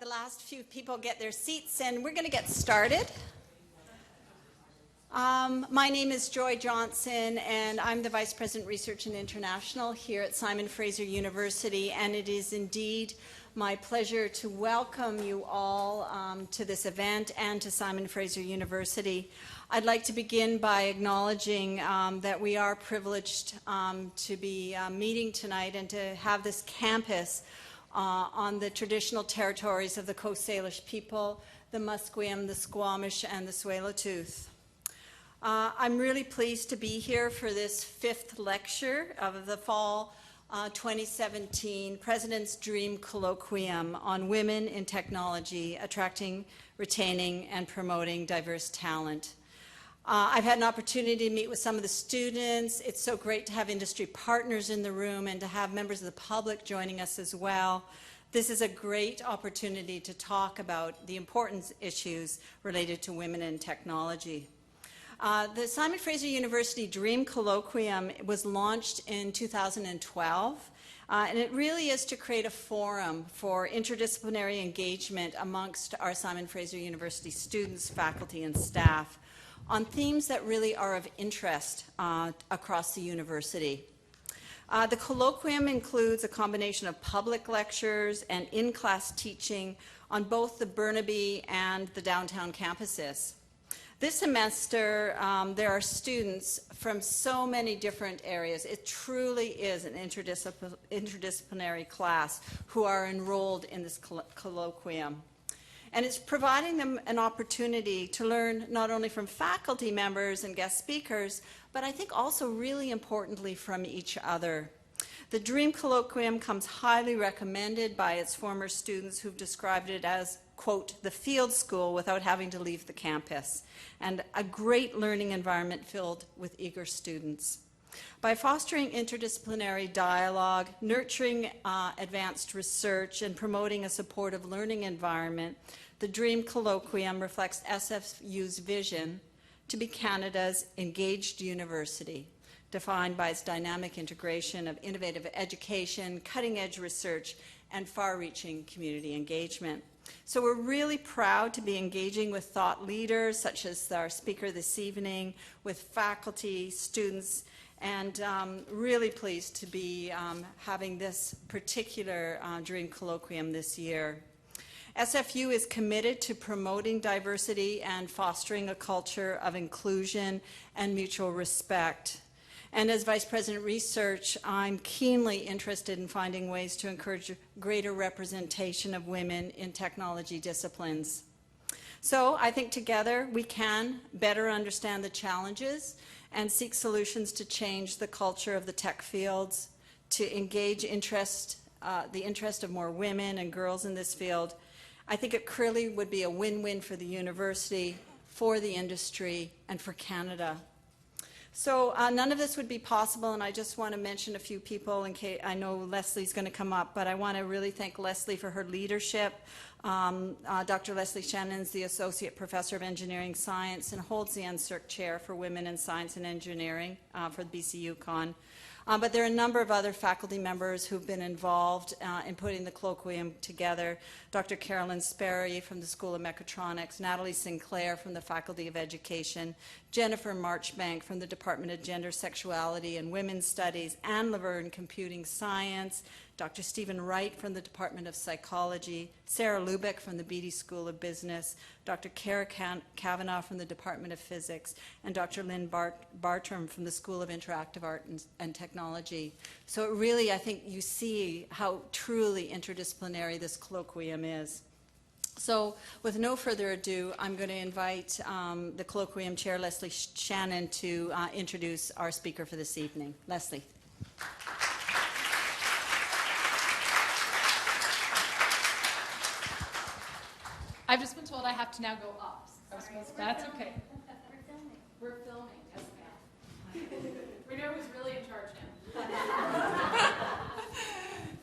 the last few people get their seats, and we're going to get started. My name is Joy Johnson, and I'm the Vice President Research and International here at Simon Fraser University, and it is indeed my pleasure to welcome you all to this event and to Simon Fraser University. I'd like to begin by acknowledging that we are privileged to be meeting tonight and to have this campus on the traditional territories of the Coast Salish people, the Musqueam, the Squamish, and the Tsleil-Waututh. I'm really pleased to be here for this fifth lecture of the fall 2017 President's Dream Colloquium on Women in Technology, Attracting, Retaining, and Promoting Diverse Talent. I've had an opportunity to meet with some of the students. It's so great to have industry partners in the room and to have members of the public joining us as well. This is a great opportunity to talk about the important issues related to women in technology. The Simon Fraser University Dream Colloquium was launched in 2012, and it really is to create a forum for interdisciplinary engagement amongst our Simon Fraser University students, faculty, and staff on themes that really are of interest across the university. The colloquium includes a combination of public lectures and in-class teaching on both the Burnaby and the downtown campuses. This semester, there are students from so many different areas. It truly is an interdisciplinary class who are enrolled in this colloquium. And it's providing them an opportunity to learn not only from faculty members and guest speakers, but I think also really importantly from each other. The Dream Colloquium comes highly recommended by its former students who've described it as, quote, the field school without having to leave the campus, and a great learning environment filled with eager students. By fostering interdisciplinary dialogue, nurturing advanced research, and promoting a supportive learning environment, the Dream Colloquium reflects SFU's vision to be Canada's engaged university, defined by its dynamic integration of innovative education, cutting-edge research, and far-reaching community engagement. So we're really proud to be engaging with thought leaders, such as our speaker this evening, with faculty, students, and really pleased to be having this particular Dream Colloquium this year. SFU is committed to promoting diversity and fostering a culture of inclusion and mutual respect. And as Vice President Research, I'm keenly interested in finding ways to encourage greater representation of women in technology disciplines. So I think together we can better understand the challenges and seek solutions to change the culture of the tech fields, to engage the interest of more women and girls in this field. I think it clearly would be a win-win for the university, for the industry, and for Canada. So none of this would be possible, and I just want to mention a few people in case I know Leslie's going to come up, but I want to really thank Leslie for her leadership. Dr. Leslie Shannon's the Associate Professor of Engineering Science and holds the UNCIRC Chair for Women in Science and Engineering for the BC UConn. But there are a number of other faculty members who've been involved in putting the colloquium together. Dr. Carolyn Sperry from the School of Mechatronics, Natalie Sinclair from the Faculty of Education, Jennifer Marchbank from the Department of Gender, Sexuality, and Women's Studies, Anne Laverne, Computing Science, Dr. Stephen Wright from the Department of Psychology, Sarah Lubeck from the Beatty School of Business, Dr. Kara Kavanaugh from the Department of Physics, and Dr. Lynn Bartram from the School of Interactive Art and Technology. So it really, I think you see how truly interdisciplinary this colloquium is. So with no further ado, I'm going to invite the colloquium chair, Leslie Shannon, to introduce our speaker for this evening. Leslie. I've just been told I have to now go up. That's okay. We're filming, yes ma'am. We know who's really in charge now.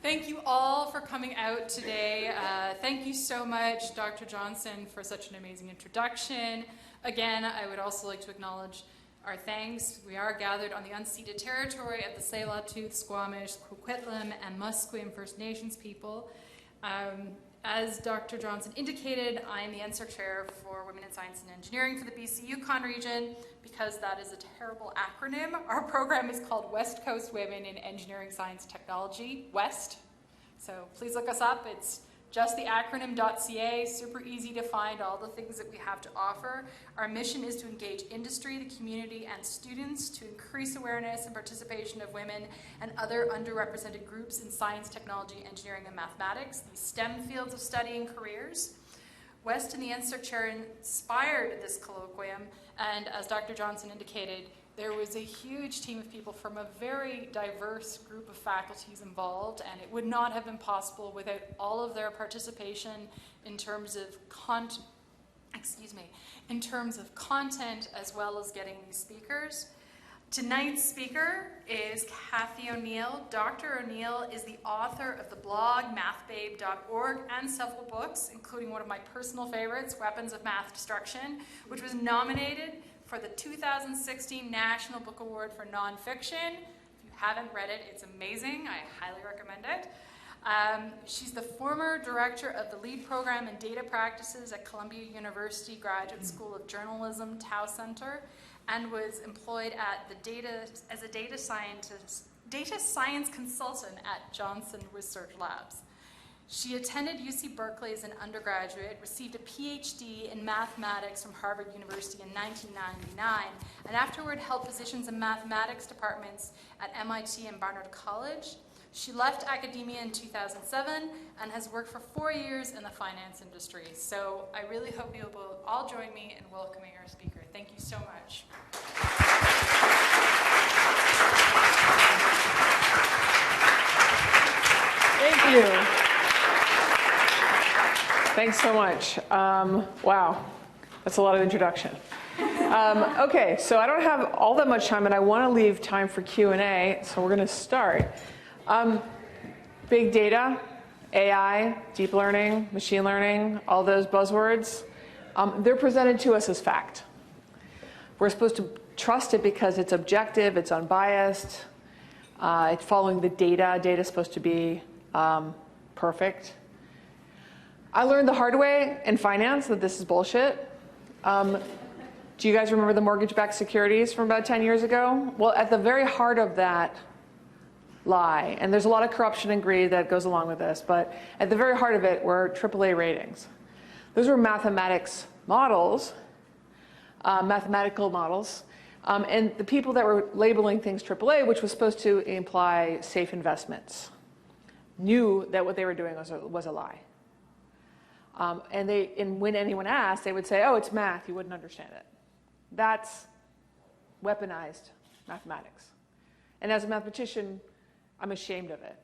Thank you all for coming out today. Thank you so much, Dr. Johnson, for such an amazing introduction. Again, I would also like to acknowledge our thanks. We are gathered on the unceded territory of the Tsleil-Waututh, Squamish, Coquitlam, and Musqueam First Nations people. As Dr. Johnson indicated, I am the NSERC Chair for Women in Science and Engineering for the BC Yukon region. Because that is a terrible acronym, our program is called West Coast Women in Engineering, Science, Technology, WEST. So please look us up. It's just the acronym.ca, super easy to find all the things that we have to offer. Our mission is to engage industry, the community, and students to increase awareness and participation of women and other underrepresented groups in science, technology, engineering, and mathematics, these STEM fields of study and careers. West and the NSERC Chair inspired this colloquium, and as Dr. Johnson indicated, there was a huge team of people from a very diverse group of faculties involved, and it would not have been possible without all of their participation in terms of content as well as getting these speakers. Tonight's speaker is Cathy O'Neil. Dr. O'Neil is the author of the blog mathbabe.org and several books, including one of my personal favorites, Weapons of Math Destruction, which was nominated for the 2016 National Book Award for Nonfiction. If you haven't read it, it's amazing. I highly recommend it. She's the former director of the lead program in data practices at Columbia University Graduate School of Journalism, Tao Center, and was employed as a data science consultant at Johnson Research Labs. She attended UC Berkeley as an undergraduate, received a PhD in mathematics from Harvard University in 1999, and afterward held positions in mathematics departments at MIT and Barnard College. She left academia in 2007 and has worked for 4 years in the finance industry. So I really hope you will all join me in welcoming our speaker. Thank you so much. Thank you. Thanks so much. Wow, that's a lot of introduction. Okay, so I don't have all that much time, and I want to leave time for Q&A, so we're going to start. Big data, AI, deep learning, machine learning, all those buzzwords, they're presented to us as fact. We're supposed to trust it because it's objective, it's unbiased, it's following the data. Data's supposed to be perfect. I learned the hard way in finance that this is bullshit. Do you guys remember the mortgage-backed securities from about 10 years ago? Well, at the very heart of that lie, and there's a lot of corruption and greed that goes along with this, but at the very heart of it were AAA ratings. Those were mathematics models, mathematical models, and the people that were labeling things AAA, which was supposed to imply safe investments, knew that what they were doing was a lie. And when anyone asked, they would say, oh, it's math, you wouldn't understand it. That's weaponized mathematics. And as a mathematician, I'm ashamed of it.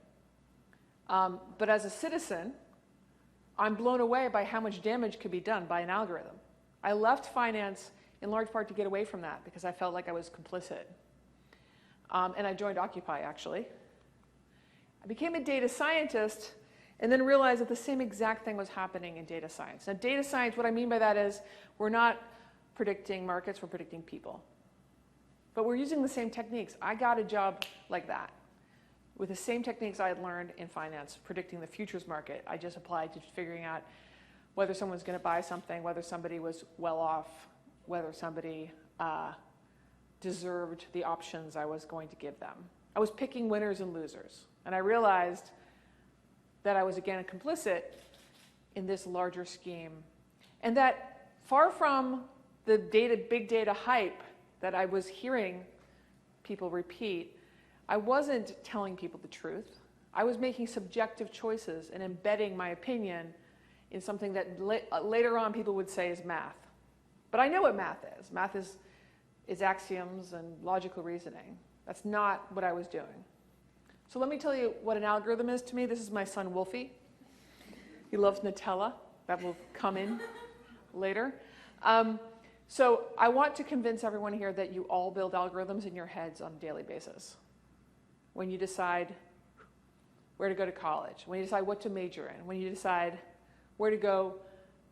But as a citizen, I'm blown away by how much damage could be done by an algorithm. I left finance in large part to get away from that because I felt like I was complicit. And I joined Occupy, actually. I became a data scientist and then realized that the same exact thing was happening in data science. Now, data science, what I mean by that is we're not predicting markets, we're predicting people. But we're using the same techniques. I got a job like that with the same techniques I had learned in finance, predicting the futures market. I just applied to figuring out whether someone's going to buy something, whether somebody was well off, whether somebody deserved the options I was going to give them. I was picking winners and losers. And I realized that I was, again, complicit in this larger scheme. And that far from the big data hype that I was hearing people repeat, I wasn't telling people the truth. I was making subjective choices and embedding my opinion in something that later on people would say is math. But I know what math is. Math is axioms and logical reasoning. That's not what I was doing. So let me tell you what an algorithm is to me. This is my son, Wolfie. He loves Nutella. That will come in later. So I want to convince everyone here that you all build algorithms in your heads on a daily basis. When you decide where to go to college, when you decide what to major in, when you decide where to go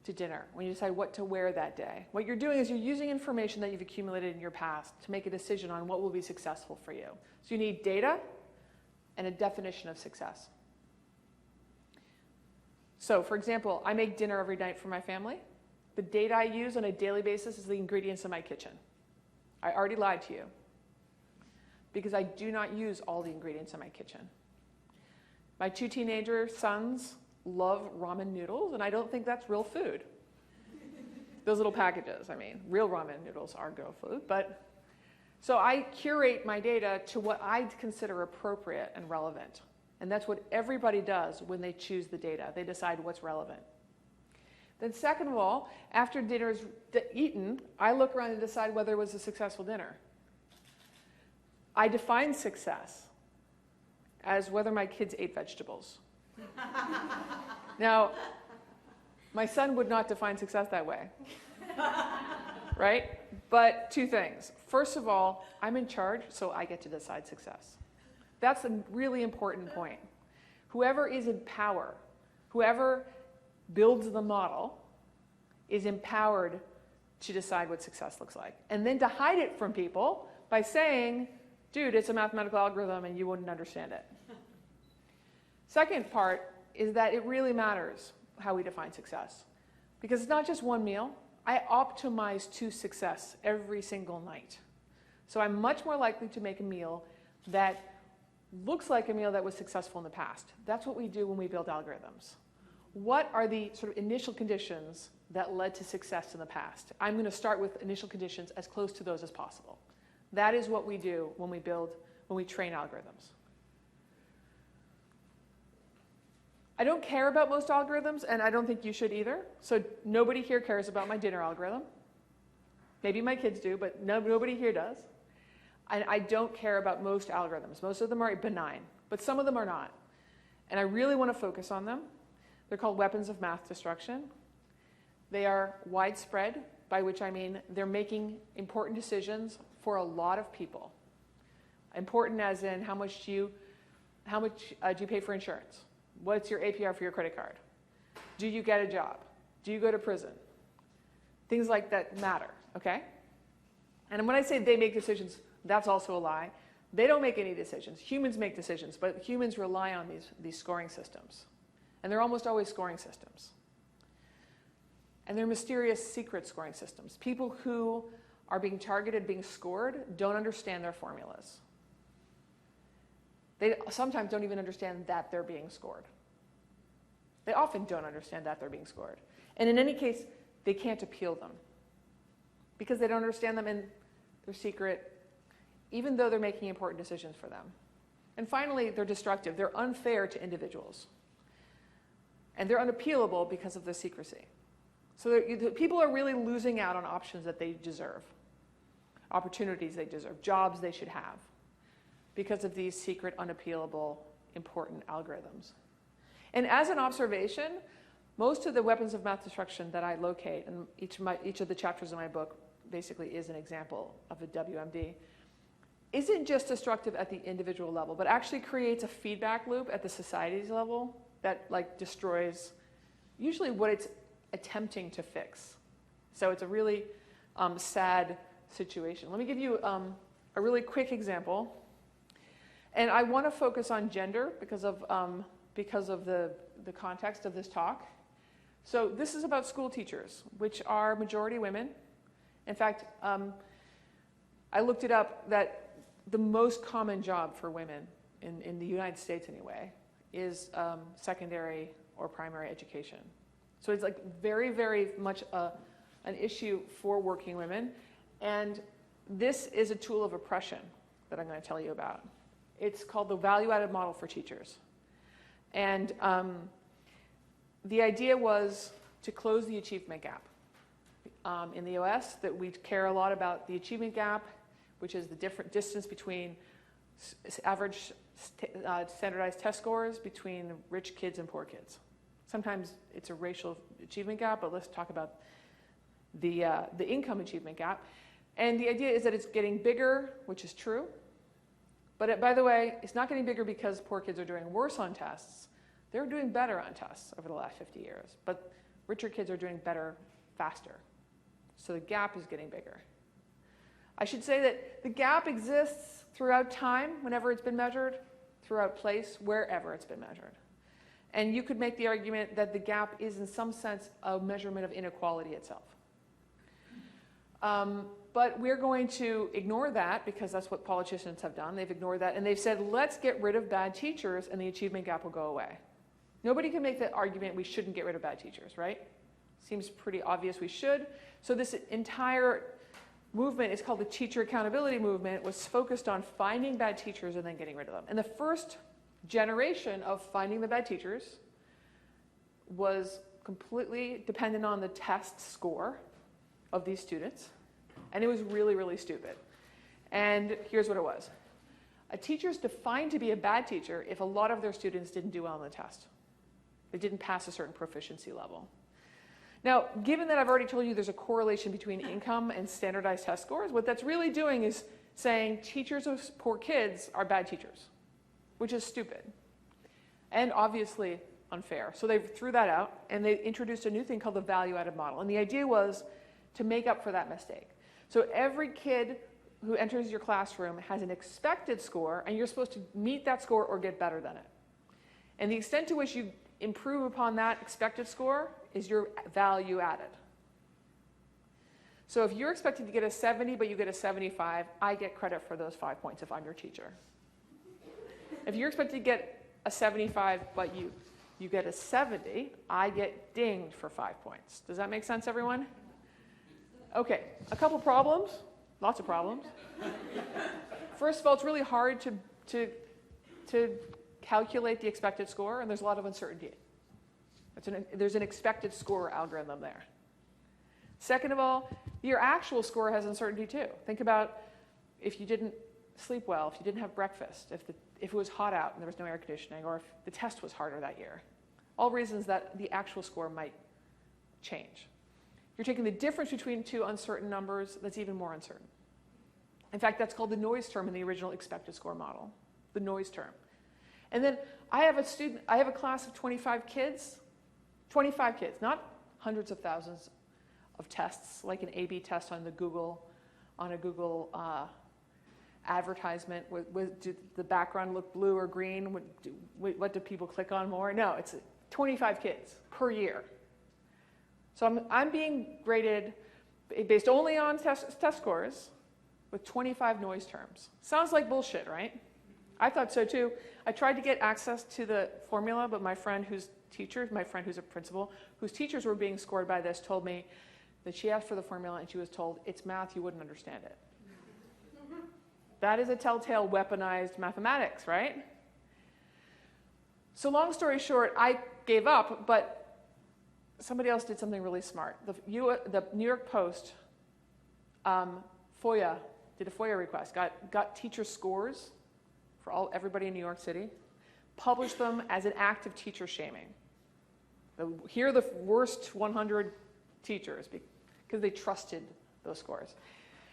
to dinner, when you decide what to wear that day. What you're doing is you're using information that you've accumulated in your past to make a decision on what will be successful for you. So you need data and a definition of success. So, for example, I make dinner every night for my family. The data I use on a daily basis is the ingredients in my kitchen. I already lied to you because I do not use all the ingredients in my kitchen. My 2 teenager sons love ramen noodles, and I don't think that's real food. Those little packages, I mean, real ramen noodles are real food, but so I curate my data to what I consider appropriate and relevant. And that's what everybody does when they choose the data. They decide what's relevant. Then second of all, after dinner is eaten, I look around and decide whether it was a successful dinner. I define success as whether my kids ate vegetables. Now, my son would not define success that way, right? But 2 things. First of all, I'm in charge, so I get to decide success. That's a really important point. Whoever is in power, whoever builds the model, is empowered to decide what success looks like. And then to hide it from people by saying, dude, it's a mathematical algorithm and you wouldn't understand it. Second part is that it really matters how we define success. Because it's not just one meal. I optimize to success every single night. So I'm much more likely to make a meal that looks like a meal that was successful in the past. That's what we do when we build algorithms. What are the sort of initial conditions that led to success in the past? I'm going to start with initial conditions as close to those as possible. That is what we do when we train algorithms. I don't care about most algorithms, and I don't think you should either. So nobody here cares about my dinner algorithm. Maybe my kids do, but nobody here does. And I don't care about most algorithms. Most of them are benign, but some of them are not. And I really want to focus on them. They're called weapons of math destruction. They are widespread, by which I mean they're making important decisions for a lot of people. Important as in how much do you pay for insurance? What's your APR for your credit card? Do you get a job? Do you go to prison? Things like that matter, okay? And when I say they make decisions, that's also a lie. They don't make any decisions. Humans make decisions, but humans rely on these scoring systems. And they're almost always scoring systems. And they're mysterious secret scoring systems. People who are being targeted, being scored, don't understand their formulas. They sometimes don't even understand that they're being scored. They often don't understand that they're being scored. And in any case, they can't appeal them because they don't understand them and they're secret, even though they're making important decisions for them. And finally, they're destructive. They're unfair to individuals. And they're unappealable because of the secrecy. So people are really losing out on options that they deserve, opportunities they deserve, jobs they should have, because of these secret, unappealable, important algorithms. And as an observation, most of the weapons of math destruction that I locate, and each of the chapters in my book basically is an example of a WMD, isn't just destructive at the individual level, but actually creates a feedback loop at the society's level that destroys usually what it's attempting to fix. So it's a really sad situation. Let me give you a really quick example. And I want to focus on gender because of the context of this talk. So this is about school teachers, which are majority women. In fact, I looked it up that the most common job for women in the United States anyway is secondary or primary education. So it's very, very much an issue for working women. And this is a tool of oppression that I'm going to tell you about. It's called the value-added model for teachers. And the idea was to close the achievement gap. In the US, that we care a lot about the achievement gap, which is the different distance between average standardized test scores between rich kids and poor kids. Sometimes it's a racial achievement gap, but let's talk about the income achievement gap. And the idea is that it's getting bigger, which is true. But by the way, it's not getting bigger because poor kids are doing worse on tests. They're doing better on tests over the last 50 years. But richer kids are doing better faster. So the gap is getting bigger. I should say that the gap exists throughout time, whenever it's been measured, throughout place, wherever it's been measured. And you could make the argument that the gap is, in some sense, a measurement of inequality itself. But we're going to ignore that because that's what politicians have done. They've ignored that, and they've said, let's get rid of bad teachers, and the achievement gap will go away. Nobody can make the argument we shouldn't get rid of bad teachers, right? Seems pretty obvious we should. So this entire movement is called the Teacher Accountability Movement, was focused on finding bad teachers and then getting rid of them. And the first generation of finding the bad teachers was completely dependent on the test score of these students. And it was really, really stupid. And here's what it was. A teacher is defined to be a bad teacher if a lot of their students didn't do well on the test. They didn't pass a certain proficiency level. Now, given that I've already told you there's a correlation between income and standardized test scores, what that's really doing is saying teachers of poor kids are bad teachers, which is stupid and obviously unfair. So they threw that out, and they introduced a new thing called the value-added model. And the idea was to make up for that mistake. So every kid who enters your classroom has an expected score, and you're supposed to meet that score or get better than it. And the extent to which you improve upon that expected score is your value added. So if you're expected to get a 70 but you get a 75, I get credit for those 5 points if I'm your teacher. If you're expected to get a 75 but you get a 70, I get dinged for 5 points. Does that make sense, everyone? Okay, a couple problems, lots of problems. First of all, it's really hard to calculate the expected score, and there's a lot of uncertainty. There's an expected score algorithm there. Second of all, your actual score has uncertainty too. Think about if you didn't sleep well, if you didn't have breakfast, if it was hot out and there was no air conditioning, or if the test was harder that year. All reasons that the actual score might change. You're taking the difference between two uncertain numbers that's even more uncertain. In fact, that's called the noise term in the original expected score model, the noise term. And then I have a class of 25 kids, not hundreds of thousands of tests, like an A/B test on a Google advertisement. Did the background look blue or green? What do people click on more? No, it's 25 kids per year. So I'm being graded based only on test scores with 25 noise terms. Sounds like bullshit, right? I thought so too. I tried to get access to the formula, but my friend who's a principal, whose teachers were being scored by this, told me that she asked for the formula and she was told, it's math, you wouldn't understand it. That is a telltale weaponized mathematics, right? So long story short, I gave up, but somebody else did something really smart. The New York Post did a FOIA request, got teacher scores for everybody in New York City, published them as an act of teacher shaming. Here are the worst 100 teachers because they trusted those scores.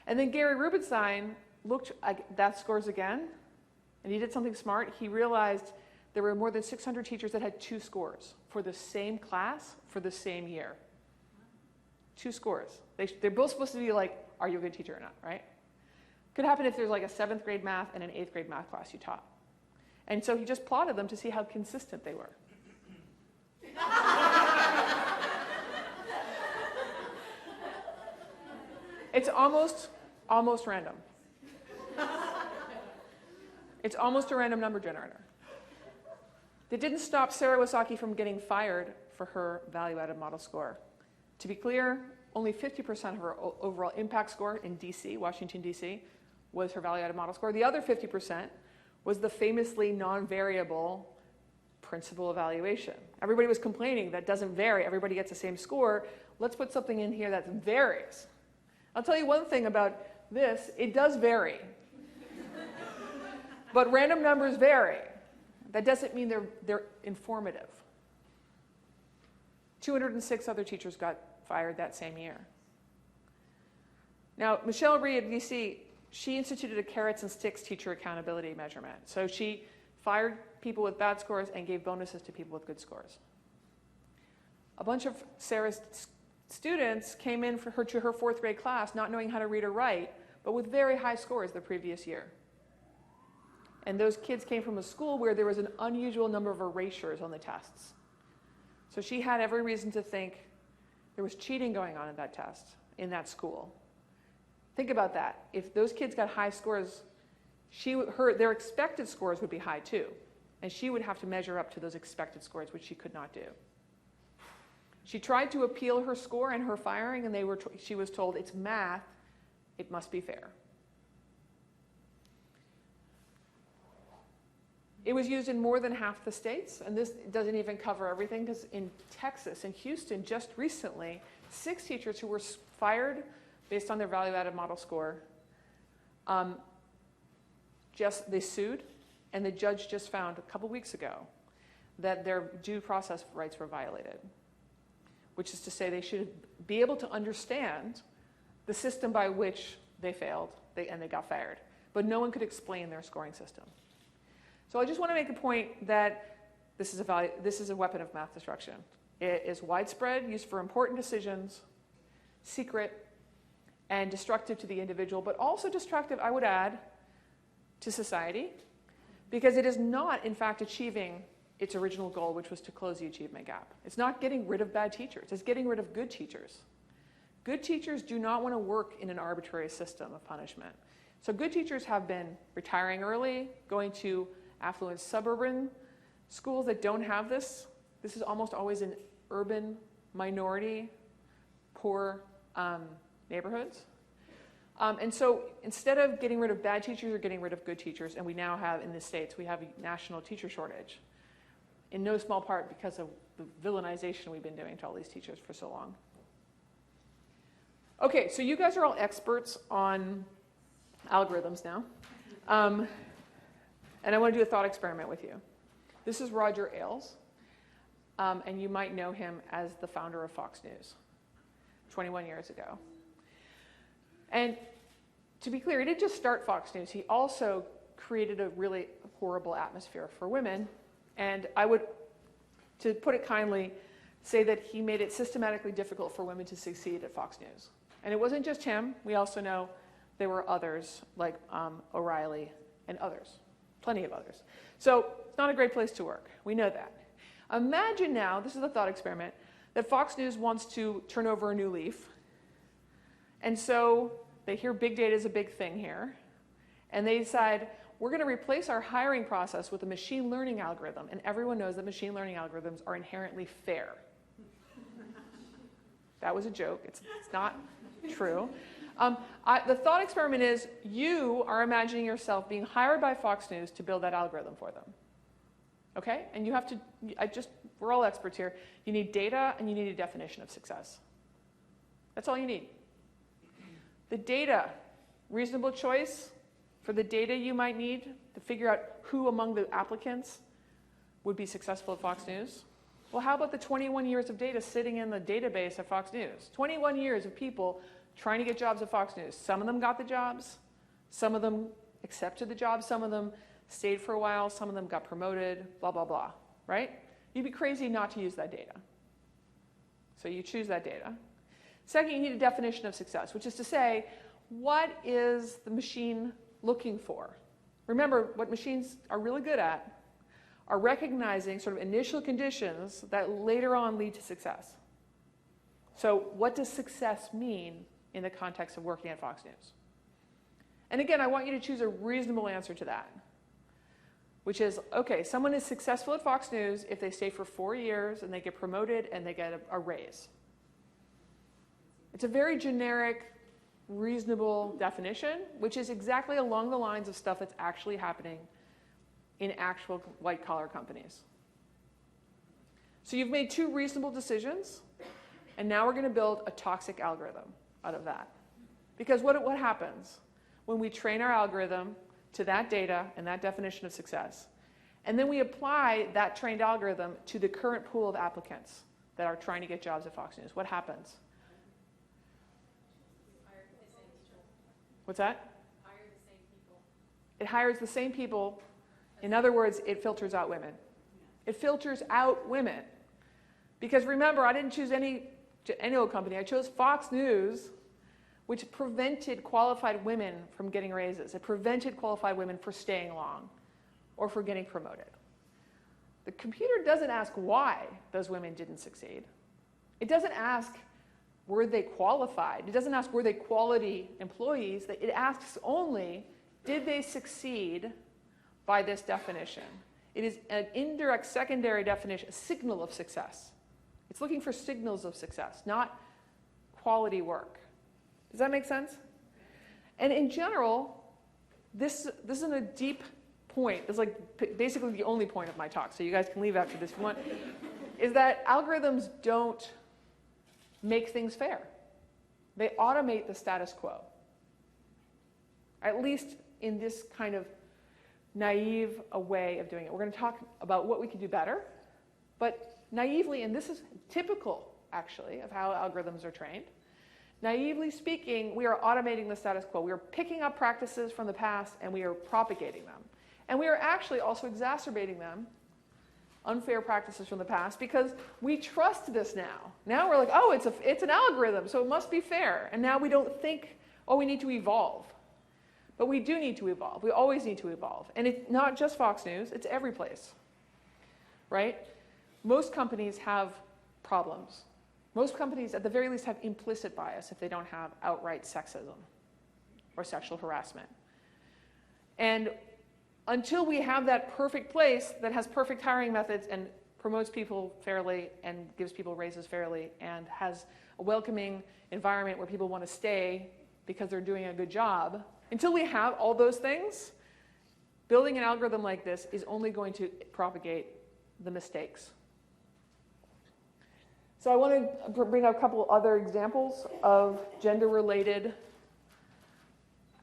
And then Gary Rubenstein looked at that scores again, and he did something smart. He realized there were more than 600 teachers that had 2 scores for the same class for the same year. 2 scores. They're both supposed to be like, are you a good teacher or not, right? Could happen if there's like a 7th grade math and an 8th grade math class you taught. And so he just plotted them to see how consistent they were. It's almost random. It's almost a random number generator. They didn't stop Sarah Wasaki from getting fired for her value-added model score. To be clear, only 50% of her overall impact score in DC, Washington, DC, was her value-added model score. The other 50% was the famously non-variable principal evaluation. Everybody was complaining that doesn't vary. Everybody gets the same score. Let's put something in here that varies. I'll tell you one thing about this. It does vary. But random numbers vary. That doesn't mean they're informative. 206 other teachers got fired that same year. Now, Michelle Rhee at DC, she instituted a carrots and sticks teacher accountability measurement. So she fired people with bad scores and gave bonuses to people with good scores. A bunch of Sarah's students came in to her 4th grade class not knowing how to read or write, but with very high scores the previous year. And those kids came from a school where there was an unusual number of erasures on the tests. So she had every reason to think there was cheating going on in that test, in that school. Think about that. If those kids got high scores, their expected scores would be high too. And she would have to measure up to those expected scores, which she could not do. She tried to appeal her score and her firing, and she was told, it's math, it must be fair. It was used in more than half the states, and this doesn't even cover everything, because in Texas, in Houston, just recently, 6 teachers who were fired based on their value-added model score, they sued, and the judge just found a couple weeks ago that their due process rights were violated, which is to say they should be able to understand the system by which they failed and they got fired, but no one could explain their scoring system. So I just want to make the point that this is a weapon of math destruction. It is widespread, used for important decisions, secret, and destructive to the individual, but also destructive, I would add, to society, because it is not, in fact, achieving its original goal, which was to close the achievement gap. It's not getting rid of bad teachers. It's getting rid of good teachers. Good teachers do not want to work in an arbitrary system of punishment. So good teachers have been retiring early, going to affluent suburban schools that don't have this. This is almost always in urban, minority, poor neighborhoods. And so instead of getting rid of bad teachers, you're getting rid of good teachers. And we now have, in the States, we have a national teacher shortage. In no small part because of the villainization we've been doing to all these teachers for so long. Okay, so you guys are all experts on algorithms now. And I want to do a thought experiment with you. This is Roger Ailes, and you might know him as the founder of Fox News 21 years ago. And to be clear, he didn't just start Fox News, he also created a really horrible atmosphere for women. And I would, to put it kindly, say that he made it systematically difficult for women to succeed at Fox News. And it wasn't just him. We also know there were others, like O'Reilly and others, plenty of others. So it's not a great place to work. We know that. Imagine now, this is a thought experiment, that Fox News wants to turn over a new leaf. And so they hear big data is a big thing here. And they decide, we're going to replace our hiring process with a machine learning algorithm. And everyone knows that machine learning algorithms are inherently fair. That was a joke. It's not true. The thought experiment is you are imagining yourself being hired by Fox News to build that algorithm for them. Okay? And you have to, we're all experts here. You need data and you need a definition of success. That's all you need. The data, reasonable choice for the data you might need to figure out who among the applicants would be successful at Fox News. Well, how about the 21 years of data sitting in the database at Fox News? 21 years of people trying to get jobs at Fox News. Some of them got the jobs. Some of them accepted the jobs. Some of them stayed for a while. Some of them got promoted, blah, blah, blah, right? You'd be crazy not to use that data. So you choose that data. Second, you need a definition of success, which is to say, what is the machine looking for? Remember, what machines are really good at are recognizing sort of initial conditions that later on lead to success. So what does success mean in the context of working at Fox News? And again, I want you to choose a reasonable answer to that, which is, okay, someone is successful at Fox News if they stay for 4 years and they get promoted and they get a raise. It's a very generic, reasonable definition, which is exactly along the lines of stuff that's actually happening in actual white-collar companies. So you've made 2 reasonable decisions, and now we're going to build a toxic algorithm out of that. Because what happens when we train our algorithm to that data and that definition of success, and then we apply that trained algorithm to the current pool of applicants that are trying to get jobs at Fox News? What happens? What's that? Hire the same people. It hires the same people. In other words, it filters out women. It filters out women. Because remember, I didn't choose any old company. I chose Fox News, which prevented qualified women from getting raises. It prevented qualified women from staying long. or for getting promoted. The computer doesn't ask why those women didn't succeed. It doesn't ask, were they qualified? It doesn't ask, were they quality employees? It asks only, did they succeed by this definition? It is an indirect secondary definition, a signal of success. It's looking for signals of success, not quality work. Does that make sense? And in general, this isn't a deep point. It's like basically the only point of my talk, so you guys can leave after this if you want, is that algorithms don't make things fair. They automate the status quo. At least in this kind of naive a way of doing it. We're going to talk about what we can do better, but naively, and this is typical actually of how algorithms are trained, naively speaking, we are automating the status quo. We are picking up practices from the past and we are propagating them. And we are actually also exacerbating them, unfair practices from the past, because we trust this now. Now we're like, oh, it's an algorithm, so it must be fair. And now we don't think, oh, we need to evolve. But we do need to evolve. We always need to evolve. And it's not just Fox News, it's every place, right? Most companies have problems. Most companies, at the very least, have implicit bias if they don't have outright sexism or sexual harassment. And until we have that perfect place that has perfect hiring methods and promotes people fairly and gives people raises fairly and has a welcoming environment where people want to stay because they're doing a good job, until we have all those things, building an algorithm like this is only going to propagate the mistakes. So I want to bring up a couple other examples of gender-related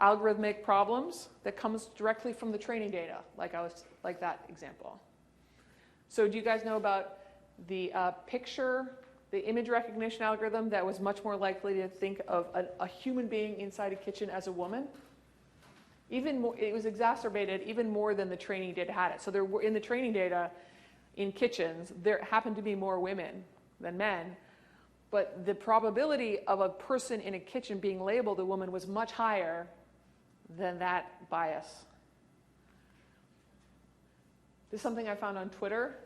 algorithmic problems that comes directly from the training data, like that example. So do you guys know about the the image recognition algorithm that was much more likely to think of a human being inside a kitchen as a woman? Even more, it was exacerbated even more than the training data had it. So there were, in the training data, in kitchens, there happened to be more women than men, but the probability of a person in a kitchen being labeled a woman was much higher than that bias. This is something I found on Twitter.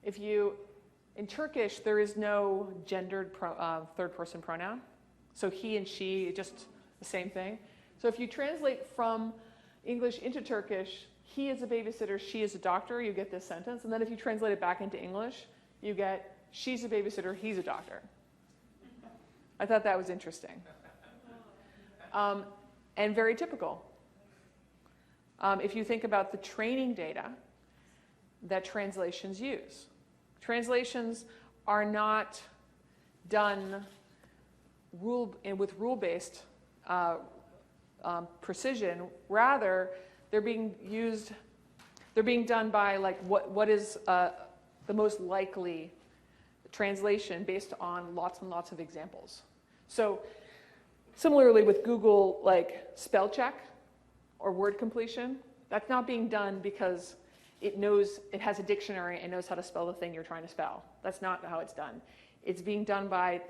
In Turkish, there is no gendered third-person pronoun. So he and she, just the same thing. So if you translate from English into Turkish, he is a babysitter, she is a doctor, you get this sentence. And then if you translate it back into English, you get she's a babysitter, he's a doctor. I thought that was interesting. And very typical. If you think about the training data that translations use. Translations are not done with rule-based precision. Rather, they're being done by like what is the most likely translation based on lots and lots of examples. So similarly with Google, like spell check or word completion, that's not being done because it knows, it has a dictionary and knows how to spell the thing you're trying to spell. That's not how it's done. It's being done by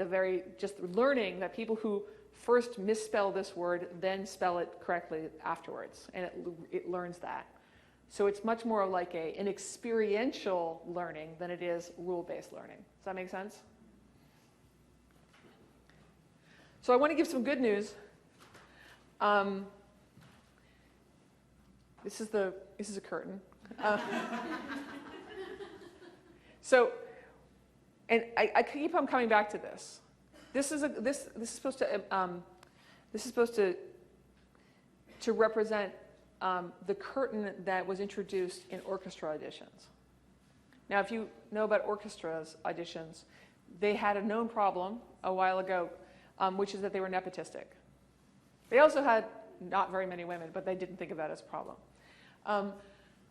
just learning that people who first misspell this word then spell it correctly afterwards, and it learns that. So it's much more like an experiential learning than it is rule-based learning. Does that make sense? So I want to give some good news. This is a curtain. And I keep on coming back to this. This is supposed to represent the curtain that was introduced in orchestra auditions. Now, if you know about orchestras auditions, they had a known problem a while ago, which is that they were nepotistic. They also had not very many women, but they didn't think of that as a problem.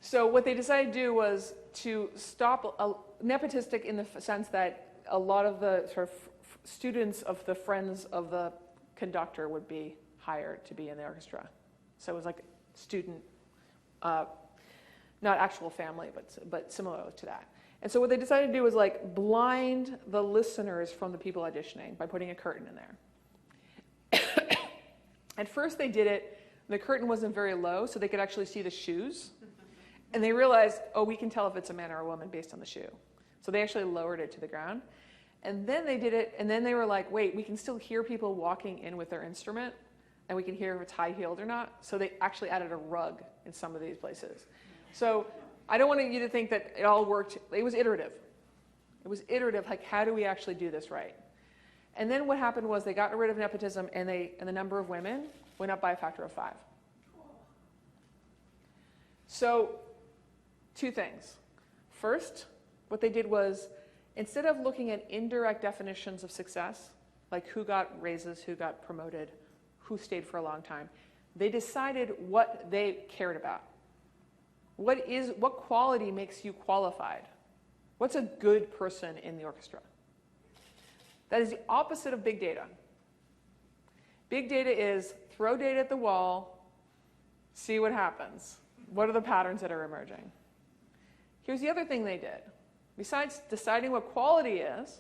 So what they decided to do was to stop nepotistic in the sense that a lot of the sort of students of the friends of the conductor would be hired to be in the orchestra. So it was like student, not actual family, but similar to that. And so what they decided to do was like blind the listeners from the people auditioning by putting a curtain in there. At first they did it, the curtain wasn't very low, so they could actually see the shoes. And they realized, oh, we can tell if it's a man or a woman based on the shoe. So they actually lowered it to the ground. And then they did it, and then they were like, wait, we can still hear people walking in with their instrument, and we can hear if it's high-heeled or not. So they actually added a rug in some of these places. So I don't want you to think that it all worked. It was iterative. It was iterative, like how do we actually do this right? And then what happened was they got rid of nepotism, and the number of women went up by a factor of 5. So 2 things. First, what they did was, instead of looking at indirect definitions of success, like who got raises, who got promoted, who stayed for a long time, they decided what they cared about. What quality makes you qualified? What's a good person in the orchestra? That is the opposite of big data. Big data is throw data at the wall, see what happens. What are the patterns that are emerging? Here's the other thing they did. Besides deciding what quality is,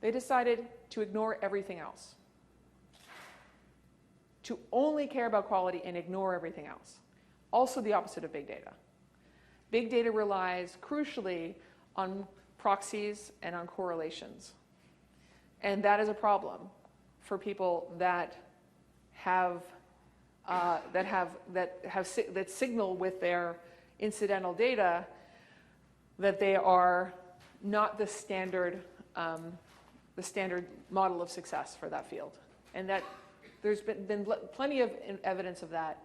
they decided to ignore everything else. To only care about quality and ignore everything else. Also the opposite of big data. Big data relies crucially on proxies and on correlations. And that is a problem for people that signal with their incidental data that they are not the standard model of success for that field. And that there's been plenty of evidence of that.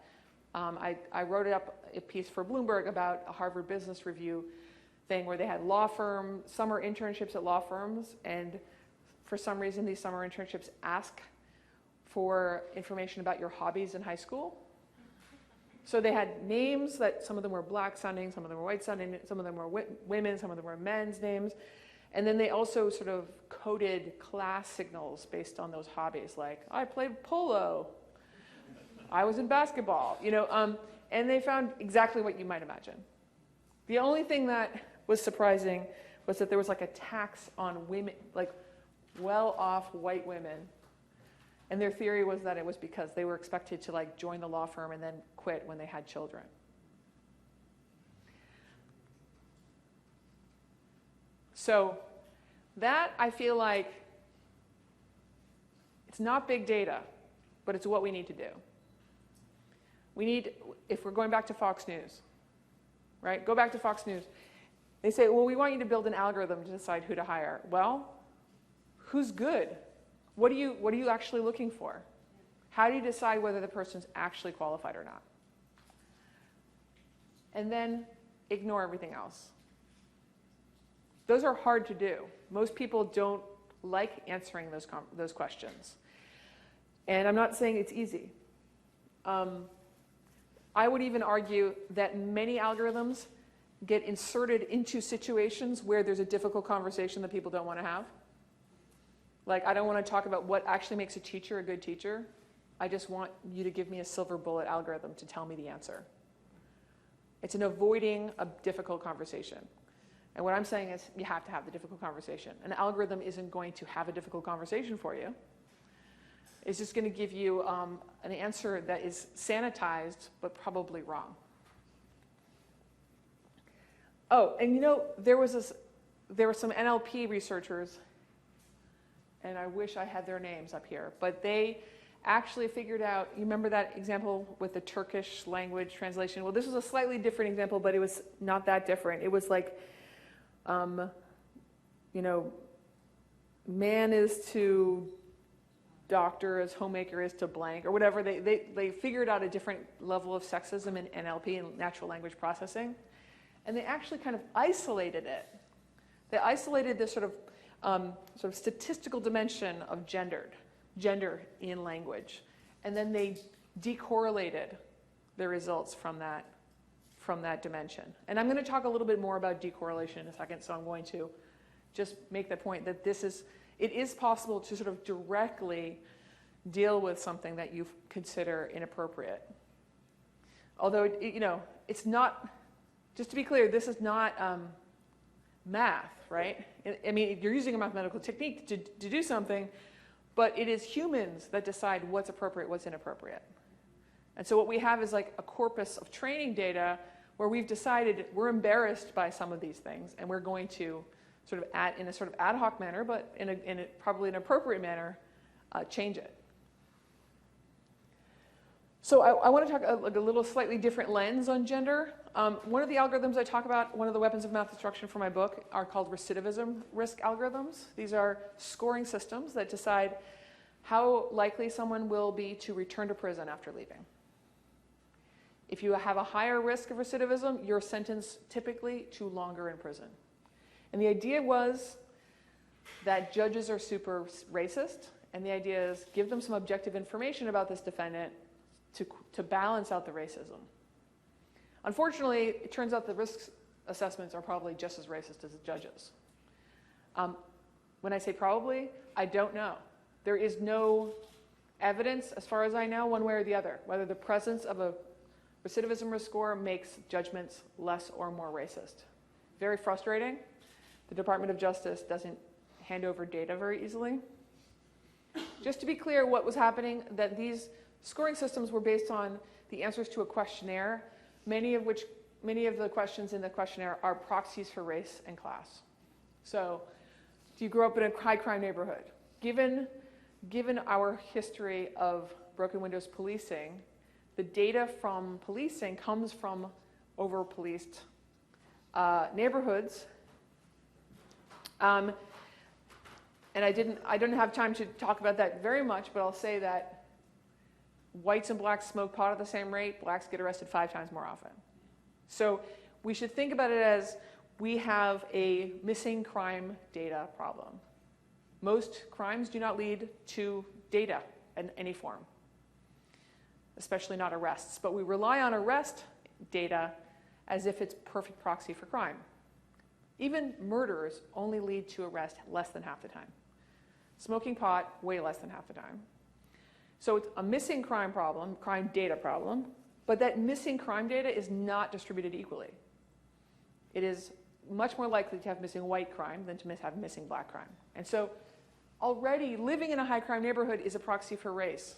I wrote up a piece for Bloomberg about a Harvard Business Review thing where they had summer internships at law firms, and for some reason these summer internships ask for information about your hobbies in high school. So they had names that some of them were black sounding, some of them were white sounding, some of them were women, some of them were men's names. And then they also sort of coded class signals based on those hobbies, like I played polo, I was in basketball, and they found exactly what you might imagine. The only thing that was surprising was that there was like a tax on women, like well-off white women. And their theory was that it was because they were expected to like join the law firm and then quit when they had children. So that, I feel like, it's not big data, but it's what we need to do. We need, if we're going back to Fox News, right? Go back to Fox News. They say, well, we want you to build an algorithm to decide who to hire. Well, who's good? What are you actually looking for? How do you decide whether the person's actually qualified or not? And then ignore everything else. Those are hard to do. Most people don't like answering those questions. And I'm not saying it's easy. I would even argue that many algorithms get inserted into situations where there's a difficult conversation that people don't want to have. Like, I don't want to talk about what actually makes a teacher a good teacher. I just want you to give me a silver bullet algorithm to tell me the answer. It's an avoiding a difficult conversation. And what I'm saying is you have to have the difficult conversation. An algorithm isn't going to have a difficult conversation for you. It's just going to give you an answer that is sanitized but probably wrong. Oh, and there were some NLP researchers, and I wish I had their names up here, but they actually figured out, you remember that example with the Turkish language translation? Well, this was a slightly different example, but it was not that different. It was like, man is to doctor as homemaker is to blank, or whatever. They figured out a different level of sexism in NLP, and natural language processing, and they actually kind of isolated it. They isolated this sort of statistical dimension of gender in language, and then they decorrelated the results from that dimension. And I'm going to talk a little bit more about decorrelation in a second, so I'm going to just make the point that it is possible to sort of directly deal with something that you consider inappropriate. Although, it's not, just to be clear, this is not math, right? I mean, you're using a mathematical technique to do something, but it is humans that decide what's appropriate, what's inappropriate. And so what we have is like a corpus of training data where we've decided we're embarrassed by some of these things, and we're going to sort of in a sort of ad hoc manner, but in a probably an appropriate manner, change it. So I want to talk a little slightly different lens on gender. One of the algorithms I talk about, one of the weapons of math instruction for my book, are called recidivism risk algorithms. These are scoring systems that decide how likely someone will be to return to prison after leaving. If you have a higher risk of recidivism, you're sentenced typically to longer in prison. And the idea was that judges are super racist, and the idea is give them some objective information about this defendant to balance out the racism. Unfortunately, it turns out the risk assessments are probably just as racist as the judges. When I say probably, I don't know. There is no evidence, as far as I know, one way or the other, whether the presence of a recidivism risk score makes judgments less or more racist. Very frustrating. The Department of Justice doesn't hand over data very easily. Just to be clear what was happening, that these scoring systems were based on the answers to a questionnaire, many of the questions in the questionnaire are proxies for race and class. So, do you grow up in a high crime neighborhood? Given our history of broken windows policing, the data from policing comes from over-policed neighborhoods. And I didn't have time to talk about that very much, but I'll say that whites and blacks smoke pot at the same rate. Blacks get arrested 5 times more often. So we should think about it as we have a missing crime data problem. Most crimes do not lead to data in any form, especially not arrests. But we rely on arrest data as if it's perfect proxy for crime. Even murders only lead to arrest less than half the time. Smoking pot, way less than half the time. So it's a missing crime problem, crime data problem, but that missing crime data is not distributed equally. It is much more likely to have missing white crime than to have missing black crime. And so already living in a high crime neighborhood is a proxy for race.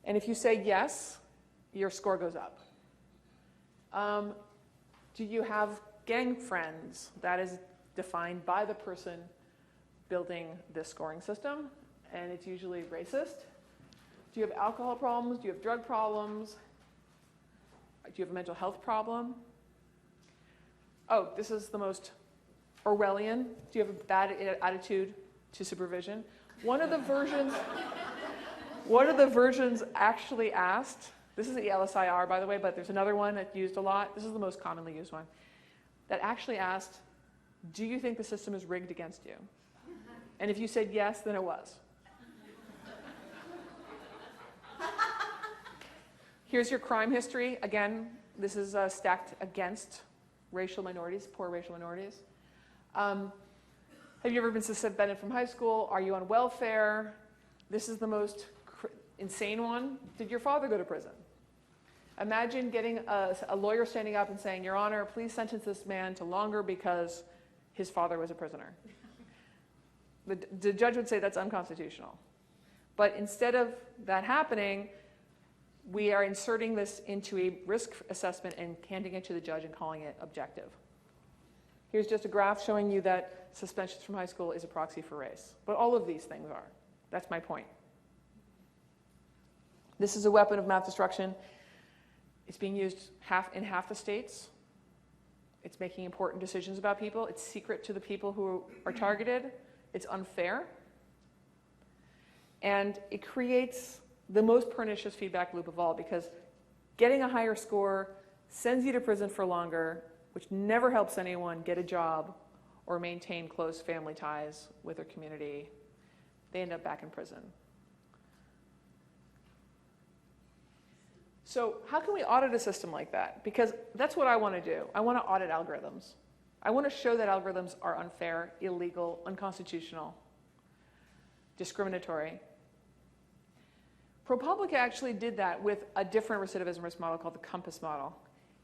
And if you say yes, your score goes up. Do you have gang friends? That is defined by the person building this scoring system, and it's usually racist. Do you have alcohol problems? Do you have drug problems? Do you have a mental health problem? Oh, this is the most Orwellian. Do you have a bad attitude to supervision? One of the versions actually asked, this is the LSIR, by the way, but there's another one that's used a lot. This is the most commonly used one, that actually asked, do you think the system is rigged against you? And if you said yes, then it was. Here's your crime history. Again, this is stacked against racial minorities, poor racial minorities. Have you ever been suspended from high school? Are you on welfare? This is the most insane one. Did your father go to prison? Imagine getting a lawyer standing up and saying, Your Honor, please sentence this man to longer because his father was a prisoner. The judge would say that's unconstitutional. But instead of that happening, we are inserting this into a risk assessment and handing it to the judge and calling it objective. Here's just a graph showing you that suspensions from high school is a proxy for race. But all of these things are. That's my point. This is a weapon of math destruction. It's being used in half the states. It's making important decisions about people. It's secret to the people who are targeted. It's unfair. And it creates the most pernicious feedback loop of all, because getting a higher score sends you to prison for longer, which never helps anyone get a job or maintain close family ties with their community. They end up back in prison. So how can we audit a system like that? Because that's what I want to do. I want to audit algorithms. I want to show that algorithms are unfair, illegal, unconstitutional, discriminatory. ProPublica actually did that with a different recidivism risk model called the Compass model.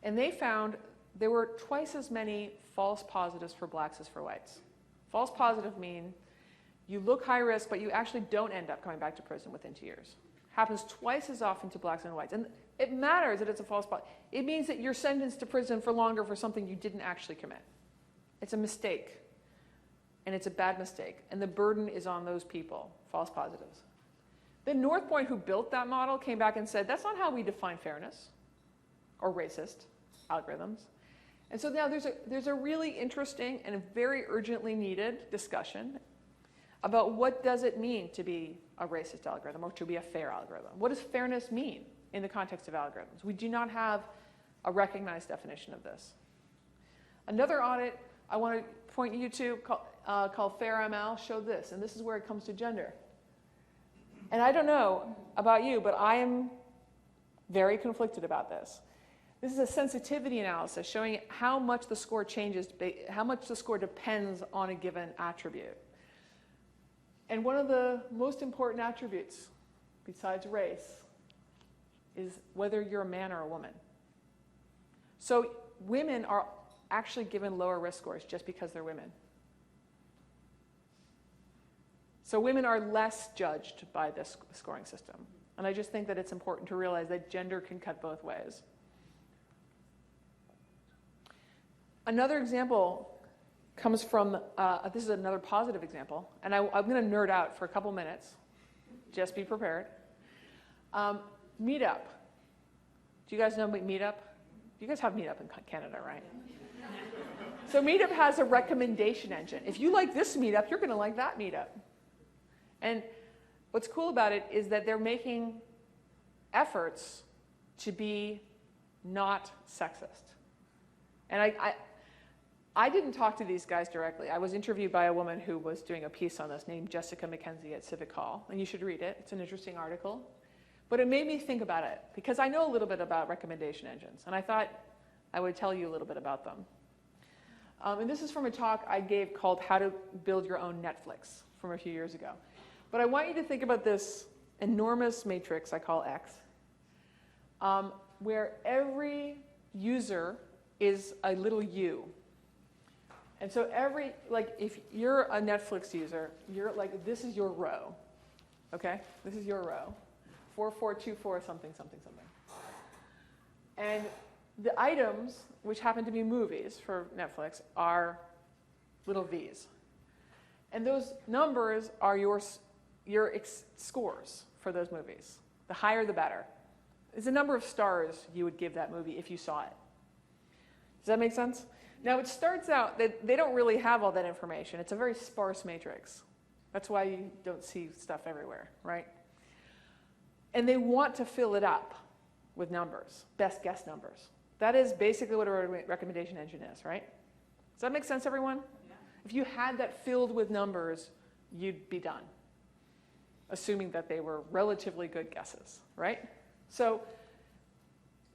And they found there were twice as many false positives for blacks as for whites. False positive mean you look high risk, but you actually don't end up coming back to prison within 2 years. happens twice as often to blacks and whites. And it matters that it's a false positive. It means that you're sentenced to prison for longer for something you didn't actually commit. It's a mistake. And it's a bad mistake. And the burden is on those people, false positives. Then North Point, who built that model, came back and said, that's not how we define fairness or racist algorithms. And so now there's a really interesting and a very urgently needed discussion about what does it mean to be a racist algorithm or to be a fair algorithm. What does fairness mean in the context of algorithms? We do not have a recognized definition of this. Another audit I want to point you to called FairML showed this, and this is where it comes to gender. And I don't know about you, but I am very conflicted about this. This is a sensitivity analysis showing how much the score changes, how much the score depends on a given attribute. And one of the most important attributes, besides race, is whether you're a man or a woman. So women are actually given lower risk scores just because they're women. So women are less judged by this scoring system. And I just think that it's important to realize that gender can cut both ways. Another example comes from, this is another positive example, and I'm going to nerd out for a couple minutes. Just be prepared. Meetup. Do you guys know Meetup? You guys have Meetup in Canada, right? So Meetup has a recommendation engine. If you like this Meetup, you're going to like that Meetup. And what's cool about it is that they're making efforts to be not sexist. And I didn't talk to these guys directly. I was interviewed by a woman who was doing a piece on this named Jessica McKenzie at Civic Hall. And you should read it. It's an interesting article. But it made me think about it because I know a little bit about recommendation engines. And I thought I would tell you a little bit about them. And this is from a talk I gave called How to Build Your Own Netflix from a few years ago. But I want you to think about this enormous matrix I call X, where every user is a little u. And so if you're a Netflix user, you're like, this is your row, okay? This is your row, 4424 something, something, something. And the items, which happen to be movies for Netflix, are little v's. And those numbers are your scores for those movies. The higher, the better. It's the number of stars you would give that movie if you saw it. Does that make sense? Now, it starts out that they don't really have all that information. It's a very sparse matrix. That's why you don't see stuff everywhere, right? And they want to fill it up with numbers, best guess numbers. That is basically what a recommendation engine is, right? Does that make sense, everyone? Yeah. If you had that filled with numbers, you'd be done, assuming that they were relatively good guesses, right? So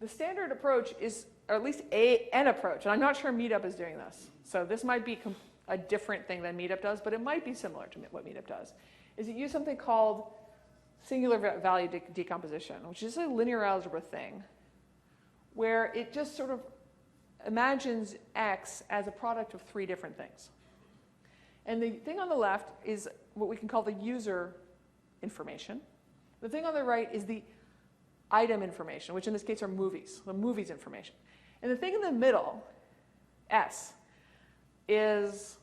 the standard approach is, or at least an approach, and I'm not sure Meetup is doing this. So this might be a different thing than Meetup does, but it might be similar to what Meetup does, is it use something called singular value decomposition, which is a linear algebra thing, where it just sort of imagines X as a product of three different things. And the thing on the left is what we can call the user information. The thing on the right is the item information, which in this case are movies, the movies information. And the thing in the middle, S, is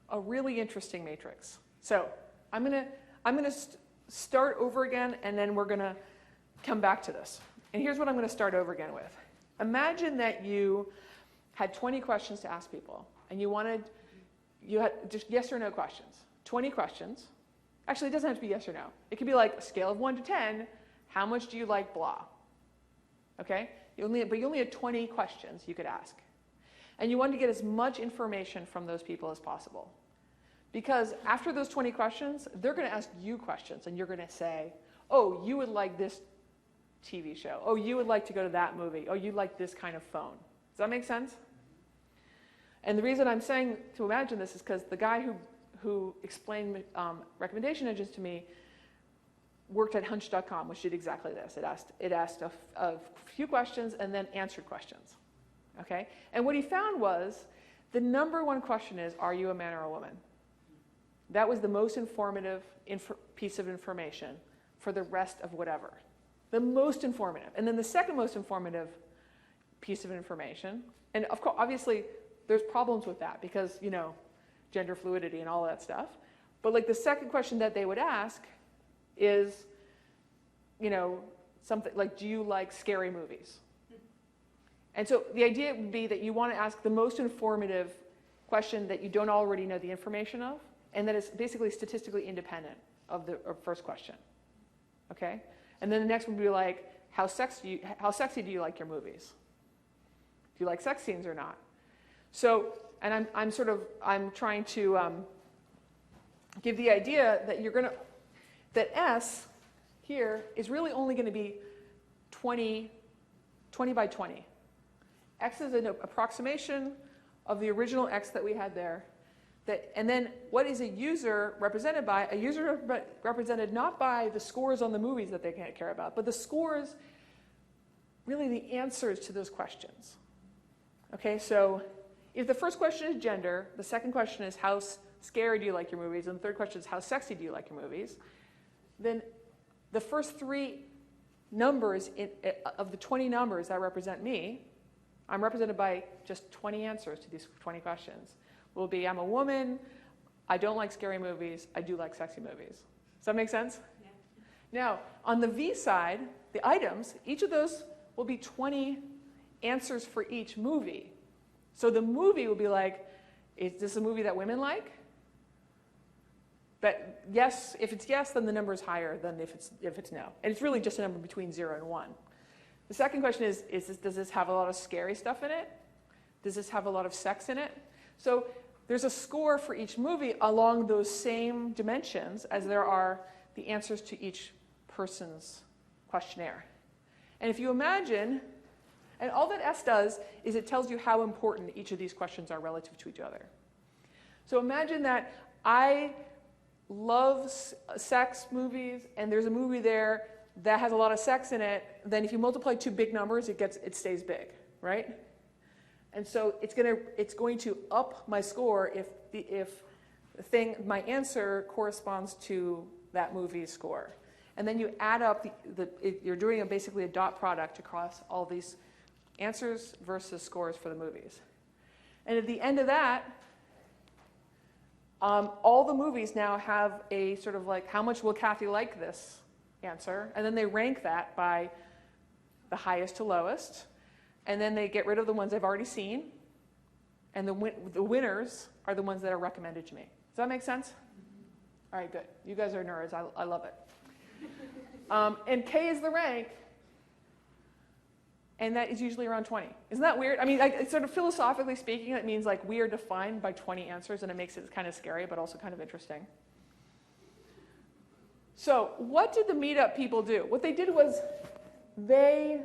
a really interesting matrix. So I'm gonna start over again, and then we're gonna come back to this. And here's what I'm gonna start over again with. Imagine that you had 20 questions to ask people, and you had just yes or no questions. 20 questions. Actually, it doesn't have to be yes or no. It could be like a scale of 1 to 10, how much do you like blah? Okay? But you only had 20 questions you could ask. And you wanted to get as much information from those people as possible. Because after those 20 questions, they're going to ask you questions, and you're going to say, oh, you would like this TV show. Oh, you would like to go to that movie. Oh, you like this kind of phone. Does that make sense? And the reason I'm saying to imagine this is because the guy who explained recommendation engines to me worked at hunch.com, which did exactly this. It asked a few questions and then answered questions. Okay? And what he found was the number one question is, are you a man or a woman? That was the most informative piece of information for the rest of whatever. The most informative. And then the second most informative piece of information, and of course, obviously, there's problems with that because, gender fluidity and all that stuff. But like the second question that they would ask is, something like, do you like scary movies? And so the idea would be that you want to ask the most informative question that you don't already know the information of, and that is basically statistically independent of the first question. Okay? And then the next would be like, how sexy do you like your movies? Do you like sex scenes or not? So, and I'm trying to give the idea that that S here is really only going to be 20 by 20. X is an approximation of the original X that we had there. And then what is a user represented by? A user represented not by the scores on the movies that they can't care about, but the scores, really the answers to those questions. Okay, so if the first question is gender, the second question is how scary do you like your movies, and the third question is how sexy do you like your movies, then the first three numbers of the 20 numbers that represent me, I'm represented by just 20 answers to these 20 questions. Will be, I'm a woman, I don't like scary movies, I do like sexy movies. Does that make sense? Yeah. Now, on the V side, the items, each of those will be 20 answers for each movie. So the movie will be like, is this a movie that women like? But yes, if it's yes, then the number is higher than if it's no. And it's really just a number between 0 and 1. The second question is does this have a lot of scary stuff in it? Does this have a lot of sex in it? So there's a score for each movie along those same dimensions as there are the answers to each person's questionnaire. And if you imagine, and all that S does is it tells you how important each of these questions are relative to each other. So imagine that I love sex movies, and there's a movie there that has a lot of sex in it. Then if you multiply two big numbers, it stays big, right? And so it's going to up my score if my answer corresponds to that movie's score. And then you add up you're doing basically a dot product across all these answers versus scores for the movies. And at the end of that, all the movies now have a sort of like, how much will Cathy like this answer? And then they rank that by the highest to lowest. And then they get rid of the ones I've already seen. And the winners are the ones that are recommended to me. Does that make sense? All right, good. You guys are nerds. I love it. And K is the rank. And that is usually around 20. Isn't that weird? I mean, sort of philosophically speaking, it means like we are defined by 20 answers, and it makes it kind of scary, but also kind of interesting. So what did the meetup people do? What they did was they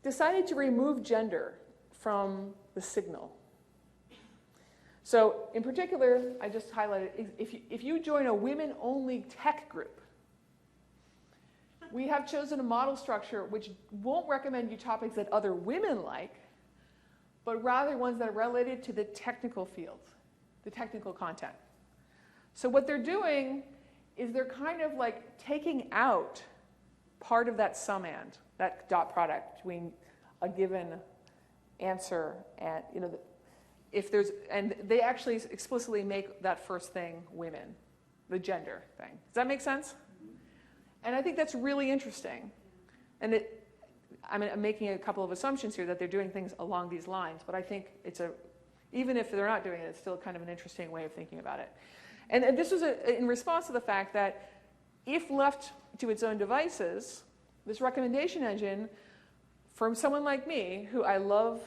decided to remove gender from the signal. So in particular, I just highlighted, if you join a women-only tech group, we have chosen a model structure which won't recommend you topics that other women like, but rather ones that are related to the technical fields, the technical content. So what they're doing is they're kind of like taking out part of that summand, that dot product between a given answer and, and they actually explicitly make that first thing women, the gender thing. Does that make sense? And I think that's really interesting. And I'm making a couple of assumptions here that they're doing things along these lines, but I think even if they're not doing it, it's still kind of an interesting way of thinking about it. And this was in response to the fact that if left to its own devices, this recommendation engine, from someone like me, who I love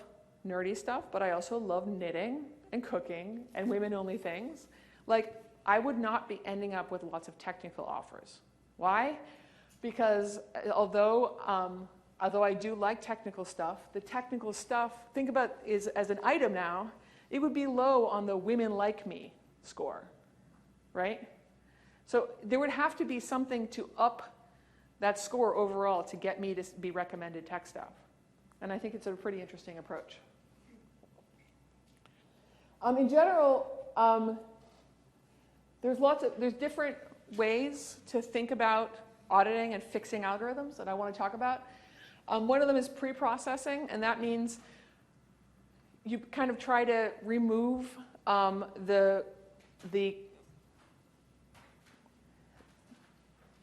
nerdy stuff, but I also love knitting and cooking and women-only things, like I would not be ending up with lots of technical offers. Why? Because although I do like technical stuff, the technical stuff, think about is as an item now, it would be low on the women like me score, right? So there would have to be something to up that score overall to get me to be recommended tech stuff. And I think it's a pretty interesting approach. In general, there's different ways to think about auditing and fixing algorithms that I want to talk about. One of them is pre-processing, and that means you kind of try to remove the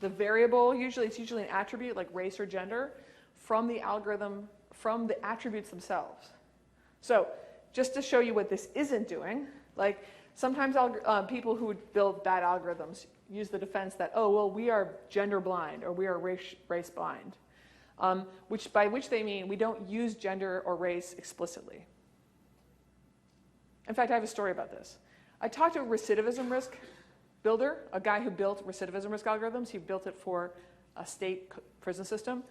variable, it's usually an attribute like race or gender, from the algorithm, from the attributes themselves. So just to show you what this isn't doing, like sometimes people who would build bad algorithms use the defense that, oh, well, we are gender blind or we are race blind, by which they mean we don't use gender or race explicitly. In fact, I have a story about this. I talked to a recidivism risk builder, a guy who built recidivism risk algorithms. He built it for a state prison system.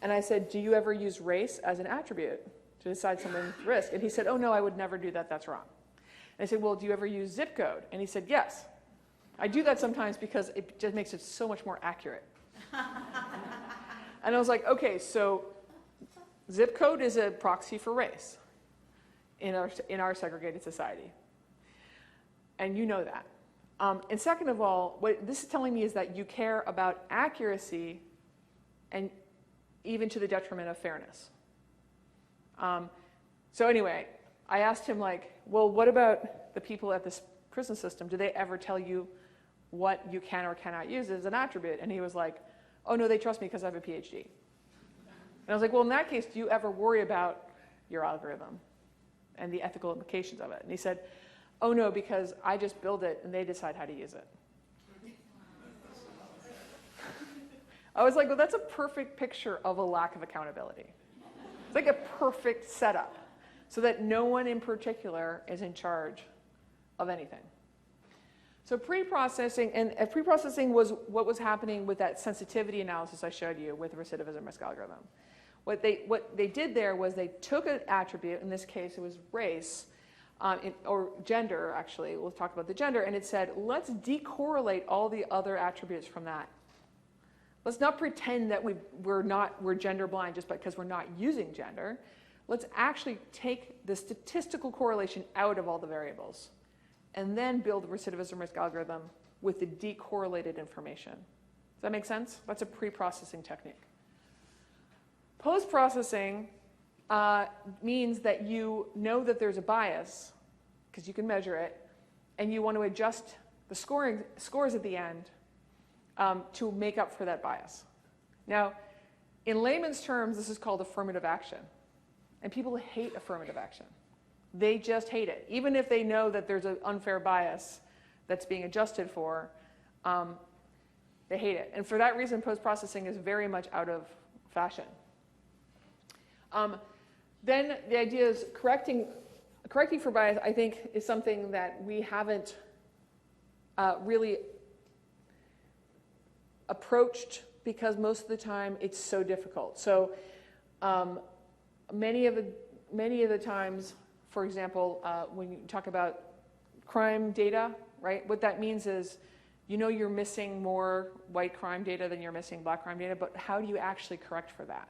And I said, do you ever use race as an attribute to decide something's risk? And he said, oh, no, I would never do that. That's wrong. And I said, well, do you ever use zip code? And he said, yes. I do that sometimes because it just makes it so much more accurate. And I was like, okay, so zip code is a proxy for race in our segregated society. And you know that. And second of all, what this is telling me is that you care about accuracy and even to the detriment of fairness. So anyway, I asked him, like, well, what about the people at this prison system? Do they ever tell you what you can or cannot use as an attribute? And he was like, oh, no, they trust me because I have a PhD. And I was like, well, in that case, do you ever worry about your algorithm and the ethical implications of it? And he said, oh, no, because I just build it and they decide how to use it. I was like, well, that's a perfect picture of a lack of accountability. It's like a perfect setup so that no one in particular is in charge of anything. So pre-processing, and pre-processing was what was happening with that sensitivity analysis I showed you with the recidivism risk algorithm. What they did there was they took an attribute, in this case it was race, or gender actually, we'll talk about the gender, and it said, let's decorrelate all the other attributes from that. Let's not pretend that we're gender blind just because we're not using gender. Let's actually take the statistical correlation out of all the variables and then build a recidivism risk algorithm with the decorrelated information. Does that make sense? That's a pre-processing technique. Post-processing means that you know that there's a bias, because you can measure it, and you want to adjust the scores at the end to make up for that bias. Now, in layman's terms, this is called affirmative action. And people hate affirmative action. They just hate it. Even if they know that there's an unfair bias that's being adjusted for, they hate it. And for that reason, post-processing is very much out of fashion. Then the idea is correcting for bias, I think, is something that we haven't really approached because most of the time it's so difficult. So many of the times, for example, when you talk about crime data, right? What that means is, you know, you're missing more white crime data than you're missing black crime data, but how do you actually correct for that?